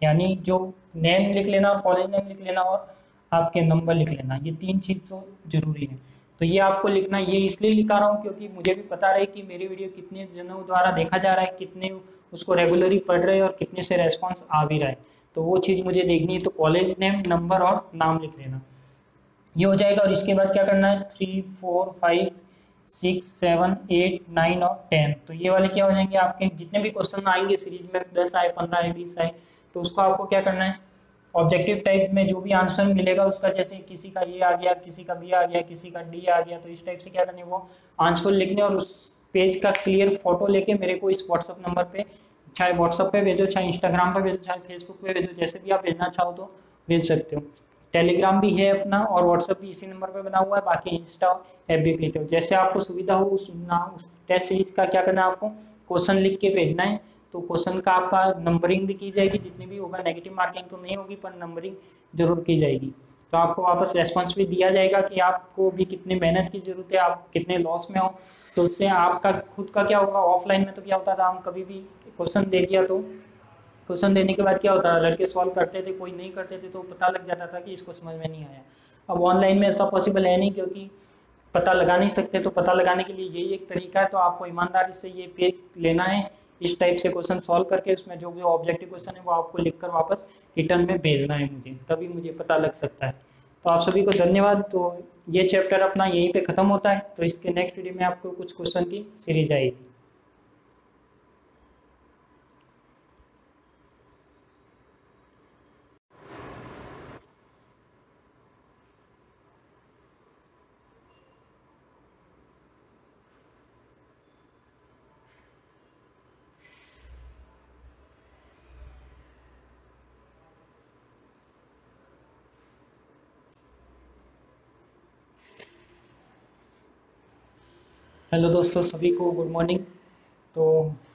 यानी जो नेम लिख लेना और कॉलेज नेम लिख लेना और आपके नंबर लिख लेना, ये 3 चीज़ तो जरूरी है। तो ये आपको लिखना, ये इसलिए लिखा रहा हूँ क्योंकि मुझे भी पता रहे कि मेरी वीडियो कितने जनों द्वारा देखा जा रहा है, कितने उसको रेगुलरली पढ़ रहे हैं और कितने से रेस्पॉन्स आ भी रहा है, तो वो चीज़ मुझे देखनी है। तो कॉलेज नेम, नंबर और नाम लिख लेना, ये हो जाएगा। और इसके बाद क्या करना है 3 4 5 6 7 8 9 और 10, तो ये वाले क्या हो जाएंगे आपके जितने भी क्वेश्चन आएंगे सीरीज में, 10 आए 15 आए 20 आए, तो उसको आपको क्या करना है ऑब्जेक्टिव टाइप में जो भी आंसर मिलेगा उसका, जैसे किसी का ये आ गया, किसी का बी आ गया, किसी का डी आ गया, तो इस टाइप से क्या करने वो आंसर लिखने और उस पेज का क्लियर फोटो लेके मेरे को इस व्हाट्सअप नंबर पे, चाहे व्हाट्सअप पे भेजो, चाहे इंस्टाग्राम पे भेजो, चाहे फेसबुक पे भेजो, जैसे भी आप भेजना चाहो तो भेज सकते हो। टेलीग्राम भी है अपना और व्हाट्सअप भी इसी नंबर पे बना हुआ है, बाकी इंस्टा ऐप भी भेजते हो, जैसे आपको सुविधा हो उस टेस्ट सीरीज का क्या करना है आपको क्वेश्चन लिख के भेजना है। तो क्वेश्चन का आपका नंबरिंग भी की जाएगी, जितनी भी होगा, नेगेटिव मार्किंग तो नहीं होगी पर नंबरिंग जरूर की जाएगी। तो आपको वापस रेस्पॉन्स भी दिया जाएगा कि आपको भी कितनी मेहनत की जरूरत है, आप कितने लॉस में हो। तो उससे आपका खुद का क्या होगा, ऑफलाइन में तो क्या होता था हम कभी भी क्वेश्चन दे दिया तो क्वेश्चन देने के बाद क्या होता है लड़के सॉल्व करते थे, कोई नहीं करते थे तो पता लग जाता था कि इसको समझ में नहीं आया। अब ऑनलाइन में ऐसा पॉसिबल है नहीं क्योंकि पता लगा नहीं सकते, तो पता लगाने के लिए यही एक तरीका है। तो आपको ईमानदारी से ये पेज लेना है, इस टाइप से क्वेश्चन सॉल्व करके उसमें जो भी ऑब्जेक्टिव क्वेश्चन है वो आपको लिखकर वापस रिटर्न में भेजना है मुझे, तभी मुझे पता लग सकता है। तो आप सभी को धन्यवाद। तो ये चैप्टर अपना यहीं पे ख़त्म होता है, तो इसके नेक्स्ट वीडियो में आपको कुछ क्वेश्चन की सीरीज आएगी। हेलो दोस्तों, सभी को गुड मॉर्निंग। तो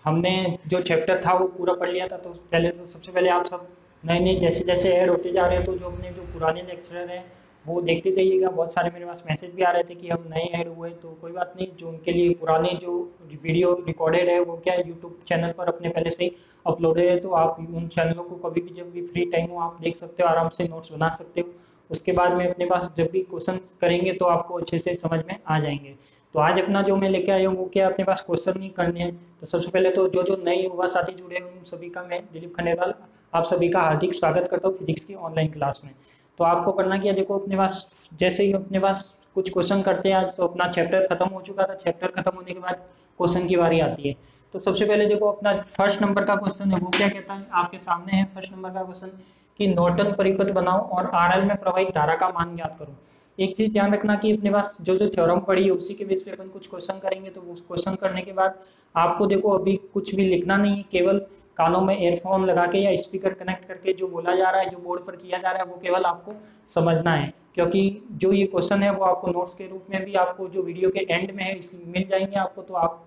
हमने जो चैप्टर था वो पूरा पढ़ लिया था। तो पहले तो सबसे पहले आप सब नए नए जैसे जैसे ऐड होते जा रहे हैं तो जो अपने जो पुराने लेक्चरर हैं वो देखते जाइएगा। बहुत सारे मेरे पास मैसेज भी आ रहे थे कि हम नए ऐड हुए, तो कोई बात नहीं, जो उनके लिए पुराने जो वीडियो रिकॉर्डेड है वो क्या है यूट्यूब चैनल पर अपने पहले से ही अपलोडेड है। तो आप उन चैनलों को कभी भी जब भी फ्री टाइम हो आप देख सकते हो, आराम से नोट्स बना सकते हो। उसके बाद में अपने पास जब भी क्वेश्चन करेंगे तो आपको अच्छे से समझ में आ जाएंगे। तो आज अपना जो मैं लेके आया हूँ वो क्या, अपने पास क्वेश्चन नहीं करने हैं। तो सबसे पहले तो जो जो नए युवा साथी जुड़े हैं उन सभी का मैं दिलीप खंडेलवाल आप सभी का हार्दिक स्वागत करता हूँ फिजिक्स की ऑनलाइन क्लास में। तो आपको करना क्या, देखो अपने पास जैसे ही अपने पास कुछ क्वेश्चन करते हैं आज, तो अपना चैप्टर खत्म हो चुका था। चैप्टर खत्म होने के बाद क्वेश्चन की बारी आती है। तो सबसे पहले देखो अपना फर्स्ट नंबर का क्वेश्चन है वो क्या कहता है, आपके सामने है फर्स्ट नंबर का क्वेश्चन कि नॉर्टन परिपथ बनाओ और आरएल में प्रवाहित धारा का मान ज्ञात करो। एक चीज ध्यान रखना कि अपने पास जो जो थ्योरम पढ़ी है उसी के बेस पे अपन कुछ क्वेश्चन करेंगे। तो उस क्वेश्चन करने के बाद आपको देखो अभी कुछ भी लिखना नहीं है, केवल कानों में एयरफोन लगा के या स्पीकर कनेक्ट करके जो बोला जा रहा है, जो बोर्ड पर किया जा रहा है वो केवल आपको समझना है। क्योंकि जो ये क्वेश्चन है वो आपको नोट्स के रूप में भी आपको जो वीडियो के एंड में है मिल जाएंगे आपको। तो आप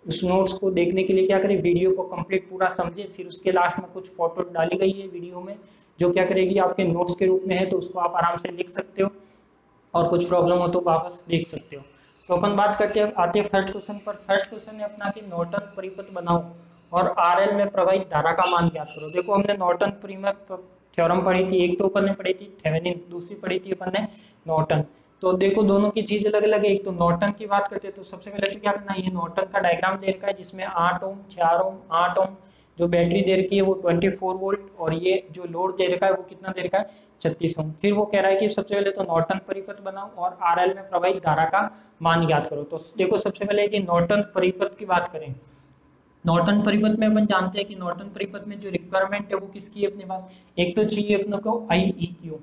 उस नोट्स को देखने के लिए क्या करें, वीडियो को कंप्लीट पूरा समझे। फिर उसके लास्ट में कुछ फोटो डाली गई है वीडियो में जो क्या करेगी आपके नोट्स के रूप में है, तो उसको आप आराम से लिख सकते हो और कुछ प्रॉब्लम हो तो वापस देख सकते हो। तो अपन बात करके आते हैं फर्स्ट क्वेश्चन पर। फर्स्ट क्वेश्चन है अपना कि नॉर्टन परिपथ बनाओ और आरएल में प्रवाहित धारा का मान ज्ञात करो। देखो हमने नॉर्टन परिपथ थ्योरम पढ़ी थी, एक तो अपन ने पढ़ी थी थेवेनिन, दूसरी पढ़ी थी अपन ने नॉर्टन। तो देखो दोनों की चीज अलग अलग है। एक तो नॉर्टन की बात करते हैं तो सबसे पहले तो क्या करना है, ये नॉर्टन का डायग्राम दे रखा है जिसमें 8 ओम 4 ओम 8 ओम जो बैटरी दे रखी है वो 24 वोल्ट, और ये जो लोड दे रखा है वो कितना दे रखा है 36 ओम। फिर वो कह रहा है कि सबसे पहले तो नॉर्टन परिपथ बनाओ और आरएल में प्रवाहित धारा का मान ज्ञात करो। तो देखो सबसे पहले कि नॉर्टन परिपथ की बात करें, नॉर्टन परिपथ में अपन जानते हैं कि नॉर्टन परिपथ में जो रिक्वायरमेंट है वो किसकी है अपने पास, एक तो चाहिए अपने को आई ई क्यू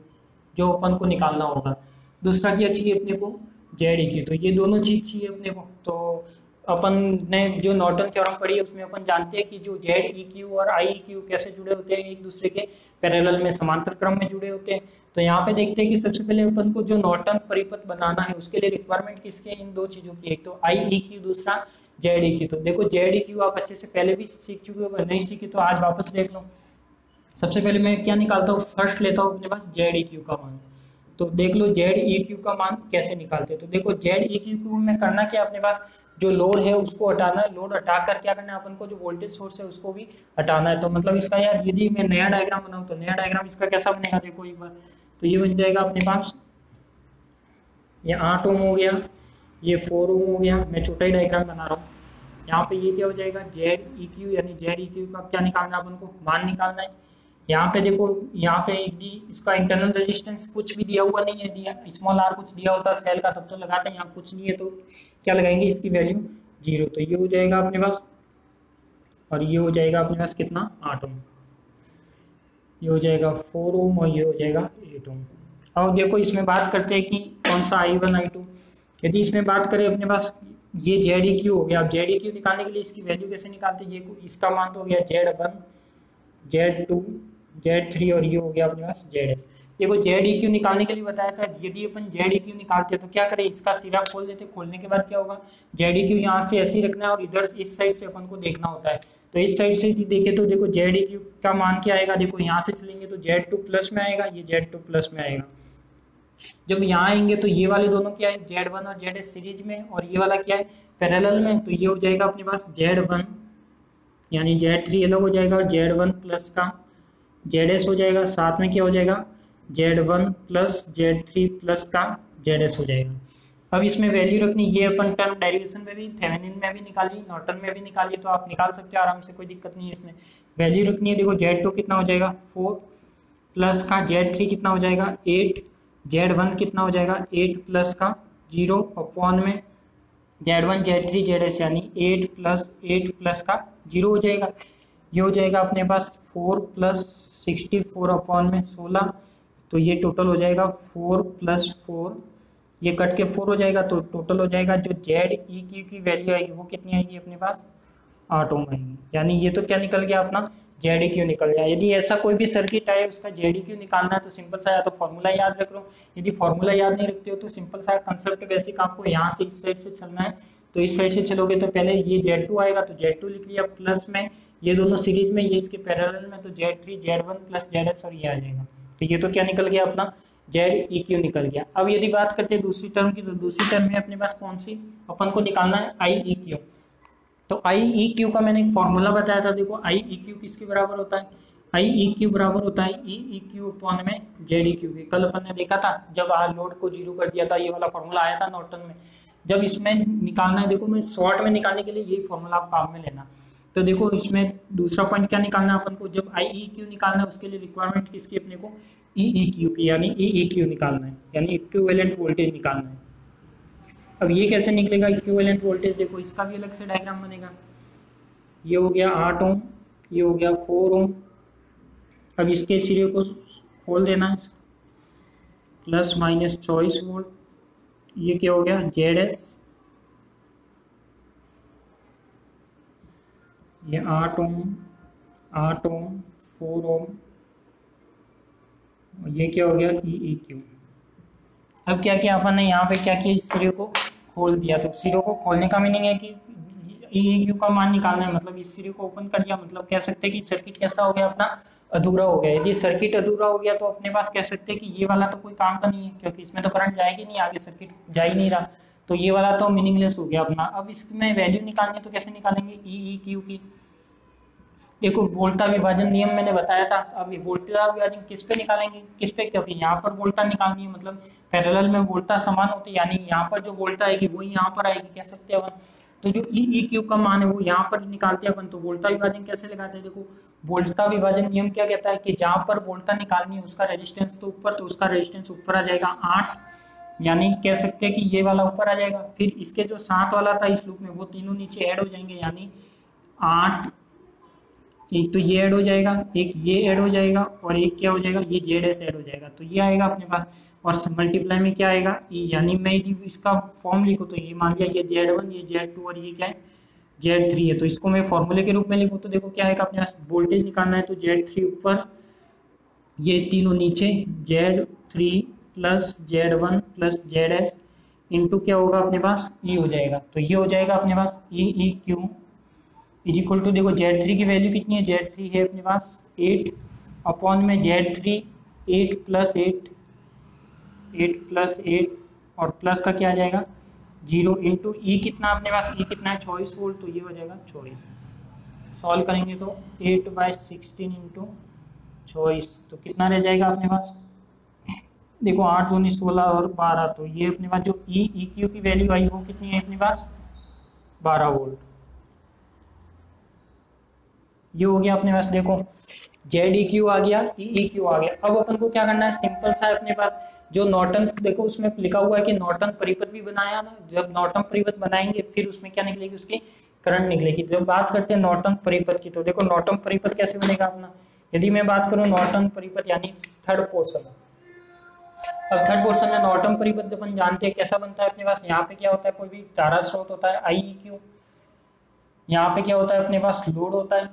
जो अपन को निकालना होगा, दूसरा क्या चाहिए अपने को जेड ई क्यू। तो ये दोनों चीज चाहिए अपने को। तो अपन ने जो नॉर्टन थ्योरम पढ़ी है उसमें अपन जानते हैं कि जो जेड ई क्यू और आई ई क्यू कैसे जुड़े होते हैं, एक दूसरे के पैरेलल में समांतर क्रम में जुड़े होते हैं। तो यहाँ पे देखते हैं कि सबसे पहले अपन को जो नॉर्टन परिपथ बनाना है उसके लिए रिक्वायरमेंट किसकी है, इन दो चीजों की, एक तो आई ई क्यू दूसरा जेड ई क्यू। तो देखो जेड ई क्यू आप अच्छे से पहले भी सीख चुके हो, अगर नहीं सीखी तो आज वापस देख लो। सबसे पहले मैं क्या निकालता हूँ, फर्स्ट लेता हूँ अपने पास जेड ई क्यू का मान। तो देख लो जेड ई क्यू का मान कैसे निकालते हैं। तो देखो जेड ई क्यू में करना क्या, अपने पास जो लोड है उसको हटाना है, लोड हटा कर क्या करना है अपन को, जो वोल्टेज सोर्स है उसको भी हटाना है। तो मतलब इसका यार यदि मैं नया डायग्राम बनाऊं तो नया डायग्राम इसका कैसा बनेगा, देखो एक बार। तो ये बन जाएगा अपने पास, ये 8 ओम हो गया, ये 4 ओम हो गया। मैं छोटा ही डायग्राम बना रहा हूँ। यहाँ पे ये क्या हो जाएगा जेड ई क्यू, यानी जेड ई क्यू का क्या निकालना है अपन को, मान निकालना है। यहाँ पे देखो, यहाँ पे यदि इसका इंटरनल रेजिस्टेंस कुछ भी दिया हुआ नहीं है, दिया स्मॉल आर कुछ दिया होता सेल का तब तो लगाते हैं, यहाँ कुछ नहीं है तो क्या लगाएंगे, इसकी वैल्यू 0। तो ये हो जाएगा अपने पास, और ये हो जाएगा अपने पास कितना 8 ओम, ये हो जाएगा 4 ओम और ये हो जाएगा 8 ओम। अब देखो इसमें बात करते हैं कि कौन सा I1 I2। यदि इसमें बात करें अपने पास ये जेड ई क्यू हो गया। अब जेड ई क्यू निकालने के लिए इसकी वैल्यू कैसे निकालते हैं, ये इसका मान तो हो गया Z1 Z2 Z3 और ये हो गया अपने पास ZS। देखो जेड ई क्यू निकालने के लिए बताया था, यदि अपन जेड ई क्यू निकालते हैं तो क्या करें, इसका सिरा खोल देते, खोलने के बाद क्या होगा, जेड ई क्यू यहाँ से ऐसे ही रखना है और इधर इस साइड से अपन को देखना होता है। तो इस साइड से देखे तो देखो जेड ई क्यू का मान क्या आएगा, देखो यहाँ से चलेंगे तो Z2 प्लस में आएगा, ये Z2 प्लस में आएगा। जब यहाँ आएंगे तो ये वाले दोनों क्या है Z1 और ZS सीरीज में, और ये वाला क्या है पैरेलल में। तो ये हो जाएगा अपने पास Z1 यानी Z3 अलग हो जाएगा और Z1 प्लस का ZS हो जाएगा, साथ में क्या हो जाएगा Z1 प्लस Z3 प्लस का ZS हो जाएगा। अब इसमें वैल्यू रखनी, ये अपन टर्म डेरिवेशन में भी थेवेनिन में भी निकाली, नॉर्टन में भी निकाली, तो आप निकाल सकते हो आराम से, कोई दिक्कत नहीं है इसमें। वैल्यू रखनी है, देखो Z2 कितना हो जाएगा 4 प्लस का Z3 कितना हो जाएगा 8, Z1 कितना हो जाएगा 8 प्लस का 0 अपॉन में Z1 Z3 ZS यानी 8 प्लस का 0 हो जाएगा। ये हो जाएगा अपने पास 4 प्लस 64 अपॉन में 16। तो ये टोटल हो जाएगा 4 प्लस 4, ये कट के 4 हो जाएगा। तो टोटल हो जाएगा जो जेड ई क्यू की वैल्यू आएगी वो कितनी आएगी अपने पास 8 ओम आएगी, यानी ये तो क्या निकल गया अपना जेड ई क्यू निकल गया। यदि ऐसा कोई भी सर्किट है उसका जेड ई क्यू निकालना है तो सिंपल सा या तो फॉर्मूला याद रख लो, यदि फॉर्मूला याद नहीं रखते हो तो सिंपल सा कंसेप्ट बेसिक आपको यहाँ से इस साइड से चलना है, तो इस साइड से चलोगे तो पहले ये Z2 आएगा तो Z2 लिख लिया, प्लस में ये दोनों सीरीज में, ये इसके पैरेलल में, तो Z3 Z1 प्लस ZS और ये आ जाएगा। तो ये तो क्या निकल गया अपना जेड ई क्यू निकल गया। अब यदि बात करते हैं दूसरी टर्म की, तो दूसरी टर्म में अपने पास कौन सी अपन को निकालना है आई ई क्यू। तो आई ई क्यू का मैंने एक फॉर्मूला बताया था, देखो आई ई क्यू किसके बराबर होता है, आई ई क्यू बराबर होता है ई ई क्यू अपॉन में जेड ई क्यू के। कल अपन ने देखा था जब लोड को जीरो कर दिया था, ये वाला फॉर्मूला आया था नॉर्टन में। जब इसमें निकालना है, देखो मैं शॉर्ट में निकालने के लिए यही फॉर्मूला आप काम में लेना। तो देखो इसमें दूसरा पॉइंट क्या निकालना है अपन को, जब आई ई क्यू निकालना है उसके लिए रिक्वायरमेंट किसकी अपने को ई ई क्यू की, यानी ई ई क्यू निकालना है, यानी इक्विवेलेंट वोल्टेज निकालना है। अब ये कैसे निकलेगा इक्विवेलेंट वोल्टेज, देखो इसका भी अलग से डायग्राम बनेगा। ये हो गया 8 ओम, ये हो गया 4 ओम। अब इसके सिरे को खोल देना है, प्लस माइनस 24 वोल्ट। ये क्या हो गया जेड एस, ये 8 ओम 8 ओम 4 ओम, ये क्या हो गया ई ई क्यू। अब क्या किया अपन ने यहाँ पे क्या किया, इस सिरे को खोल दिया। तो सिरों को खोलने का मीनिंग है कि ई ई क्यू का मान निकालना है, मतलब इस सिरे को ओपन कर दिया, मतलब कह सकते हैं कि सर्किट कैसा हो गया अपना अधूरा हो गया। यदि सर्किट अधूरा हो गया तो अपने पास कह सकते हैं कि ये वाला तो कोई काम का नहीं है, क्योंकि इसमें तो करंट जाएगी नहीं, आगे सर्किट जा ही नहीं रहा, तो ये वाला तो मीनिंगलेस हो गया अपना। अब इसमें वैल्यू निकालनी है तो कैसे निकालेंगे ई ई क्यू की, देखो वोल्टा विभाजन नियम मैंने बताया था। अब वोल्टा विभाजन किस पे निकालेंगे, किस पे, क्योंकि यहाँ पर वोल्टा निकालनी है, मतलब पैरेलल में वोल्टा समान होती है, यानी यहाँ पर जो वोल्टा आएगी वही यहाँ पर आएगी, कह सकते हैं अपन। तो जो ई ई क्यू का मान है वो यहाँ पर निकालते हैं अपन। तो वोल्टा विभाजन कैसे लगाते हैं, देखो वोल्टा विभाजन नियम क्या कहता है कि जहाँ पर वोल्टा निकालनी है उसका रेजिस्टेंस तो ऊपर, तो उसका रेजिस्टेंस ऊपर आ जाएगा 8, यानी कह सकते हैं कि ये वाला ऊपर आ जाएगा। फिर इसके जो 7 वाला था इस लूप में वो तीनों नीचे ऐड हो जाएंगे, यानी 8, एक तो ये ऐड हो जाएगा, एक ये ऐड हो जाएगा, और एक क्या हो जाएगा ये जेड एस ऐड हो जाएगा, तो ये आएगा अपने पास। और मल्टीप्लाई में क्या आएगा ई, यानी मैं यदि इसका फॉर्म लिखूँ तो ये मान लिया ये Z1 ये Z2 और ये क्या है Z3 है, तो इसको मैं फॉर्मूले के रूप में लिखूँ तो देखो क्या आएगा अपने पास, वोल्टेज निकालना है तो Z3 ऊपर, ये तीनों नीचे, Z3 plus Z1 plus ZS into क्या होगा अपने पास ई हो जाएगा। तो ये हो जाएगा अपने पास E E Q is equal to, देखो Z3 की वैल्यू कितनी है, Z3 है अपने पास 8 अपॉन में Z3 8 प्लस 8 8 प्लस 8 और प्लस का क्या आ जाएगा 0 इंटू ई कितना अपने पास, ई कितना है 24 वोल्ट, तो ये हो जाएगा 24। सॉल्व करेंगे तो 8/16 इंटू 24, तो कितना रह जाएगा अपने पास, देखो 8 दूनी 16 और 12, तो ये अपने पास जो ई ई क्यू की वैल्यू आई वो कितनी है अपने पास 12 वोल्ट। ये हो गया अपने पास, देखो जेड ई क्यू आ गया, ई ई क्यू आ गया। अब अपन को क्या करना है, सिंपल सा है अपने पास जो नॉर्टन, देखो उसमें लिखा हुआ है कि नॉर्टन परिपथ भी बनाया ना, जब नॉर्टन परिपथ बनाएंगे फिर उसमें क्या निकलेगी उसकी करंट निकलेगी। जब बात करते हैं नॉर्टन परिपथ की, तो देखो नॉर्टन परिपथ कैसे बनेगा अपना, यदि मैं बात करूँ नॉर्टन परिपथ यानी थर्ड पोर्शन। अब थर्ड पोर्शन में नॉर्टन परिपथ अपन जानते हैं कैसा बनता है अपने पास, यहाँ पे क्या होता है कोई भी धारा स्रोत होता है आई ई क्यू, यहाँ पे क्या होता है अपने पास लोड होता है,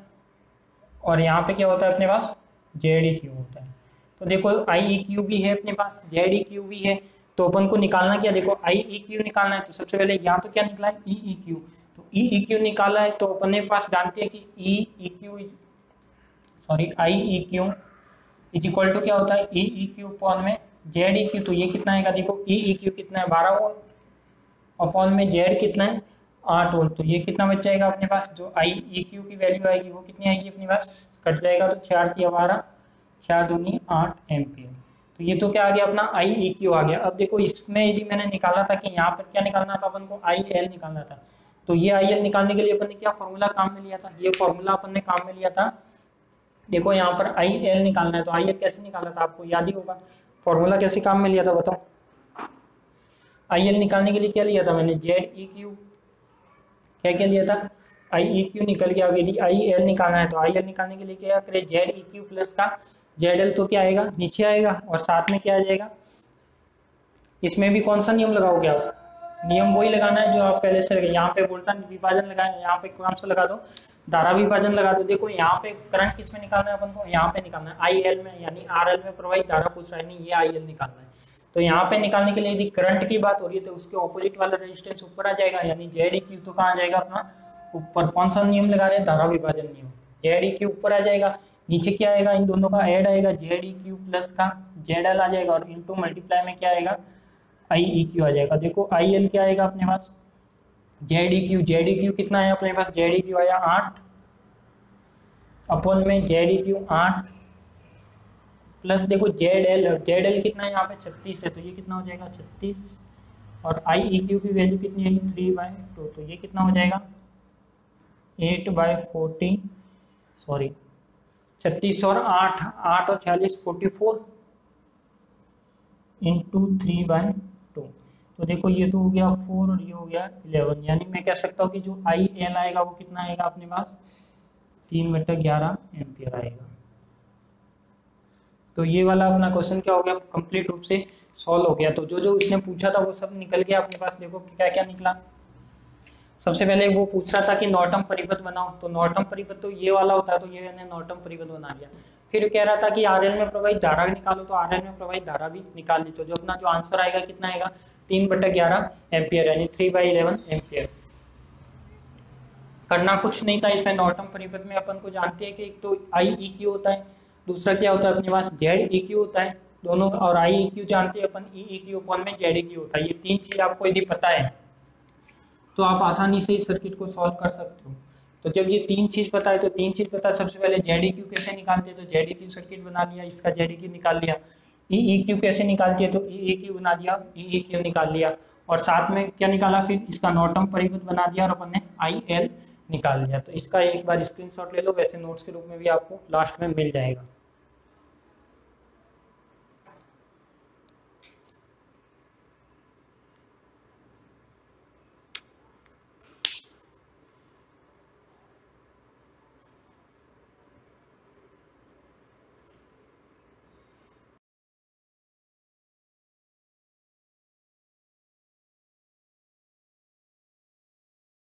और यहाँ पे क्या होता है अपने पास जेड ई क्यू होता है। तो देखो आई ई क्यू भी है अपने पास, जेड ई क्यू भी है, तो अपन को निकालना क्या, देखो आई ई क्यू निकालना है तो सबसे पहले यहाँ तो क्या निकला है ई ई क्यू, तो ई ई क्यू निकाला है तो अपने पास जानते हैं कि E E Q sorry I E Q is equal to क्या होता है ई ई क्यू अपॉन में जेड ई क्यू। तो ये कितना आएगा, देखो ई ई क्यू कितना है 12 वोल्ट अपॉन में जेड कितना है 8 वोल्ट, तो ये कितना बच जाएगा अपने पास, जो आई ई क्यू की वैल्यू आएगी वो कितनी आएगी अपने पास, कट जाएगा तो 4 × 12 4 दूनी 8 एम्पियर। तो ये तो क्या आ गया अपना आई ई क्यू आ गया। अब देखो इसमें यदि मैंने निकाला था कि यहाँ पर क्या निकालना था अपन को आई एल निकालना था, तो ये आई एल निकालने के लिए अपन ने क्या फॉर्मूला काम में लिया था, ये फॉर्मूला अपन ने काम में लिया था। देखो यहाँ पर आई एल निकालना है तो आई एल कैसे निकाला था आपको याद ही होगा, फॉर्मूला कैसे काम में लिया था बताओ। आई एल निकालने के लिए क्या लिया था मैंने, जेड ई क्यू, क्या क्या लिया था आई ई क्यू निकल गया। अब यदि आई एल निकालना है तो आई एल निकालने के लिए क्या करें, जेड ई क्यू प्लस का जेड एल, तो क्या आएगा नीचे आएगा, और साथ में क्या आ जाएगा, इसमें भी कौन सा नियम लगाओगे आप, नियम वही लगाना है जो आप पहले से लगे। यहाँ पे वोल्टेज विभाजन लगाए, यहाँ पे कौन सा लगा दो, धारा विभाजन लगा दो। देखो यहाँ पे करंट किस में निकालना है अपन को, यहाँ पे निकालना है IL में, यानी RL में प्रवाहित धारा पूछ रहा है, नहीं ये IL निकालना है। तो यहाँ पे निकालने के लिए यदि करंट की बात हो रही है तो उसके ऑपोजिट वाला रेजिस्टेंस ऊपर आ जाएगा, यानी ZeQ तो कहाँ आ जाएगा अपना ऊपर। कौन सा नियम लगा रहे हैं, धारा विभाजन नियम। ZeQ ऊपर आ जाएगा, नीचे क्या आएगा, इन दोनों का ऐड आएगा, ZeQ प्लस का ZL आ जाएगा, और इनटू मल्टीप्लाई में क्या आएगा, IEQ आ जाएगा। देखो IL क्या आएगा अपने पास, ZeQ कितना है अपने पास, ZeQ आया 8 अपन में ZeQ 8 प्लस देखो ZL कितना है यहाँ पे 36 है, तो ये कितना हो जाएगा 36, और IEQ की वैल्यू कितनी है 3/2, तो ये कितना हो जाएगा 8/40, सॉरी 36 और 8 और 46 44 इंटू 3/2। तो देखो ये तो हो गया 4 और ये हो गया 11, यानी मैं कह सकता हूँ कि जो IL आएगा वो कितना आएगा अपने पास 3/11 एम्पियर आएगा। तो ये वाला अपना क्वेश्चन क्या हो गया, कंप्लीट रूप से सॉल्व हो गया। तो जो जो उसने पूछा था वो सब निकल गया अपने पास। देखो क्या क्या निकला। सबसे पहले वो पूछ रहा था कि नॉर्टन परिपथ बनाओ, तो नॉर्टन परिपथ तो ये वाला होता है, तो ये मैंने नॉर्टन परिपथ बना लिया। फिर कह रहा था कि RL में प्रवाहित धारा निकालो, तो RL में प्रवाहित धारा भी निकाल ली। तो जो अपना जो आंसर आएगा कितना आएगा 3/11 एम्पियर, यानी 3/11 एम्पियर। करना कुछ नहीं था इसमें। नॉर्टन परिपथ में अपन को जानते हैं कि एक तो IEQ होता है, दूसरा क्या होता है अपने पास ZeQ होता है दोनों, और IEQ जानते हैं अपन EEQ अपन में ZeQ होता है। ये तीन चीज आपको यदि पता है तो आप आसानी से इस सर्किट को सॉल्व कर सकते हो। तो जब ये तीन चीज पता है, तो तीन चीज पता है, सबसे पहले ZeQ कैसे निकालते हैं, तो ZeQ सर्किट बना लिया, इसका ZeQ निकाल लिया। EEQ कैसे निकालती है, तो EEQ बना दिया, EEQ निकाल लिया, और साथ में क्या निकाला फिर इसका नॉर्टन परिपथ बना दिया, और अपन ने IL निकाल लिया। तो इसका एक बार स्क्रीनशॉट ले लो, वैसे नोट्स के रूप में भी आपको लास्ट में मिल जाएगा।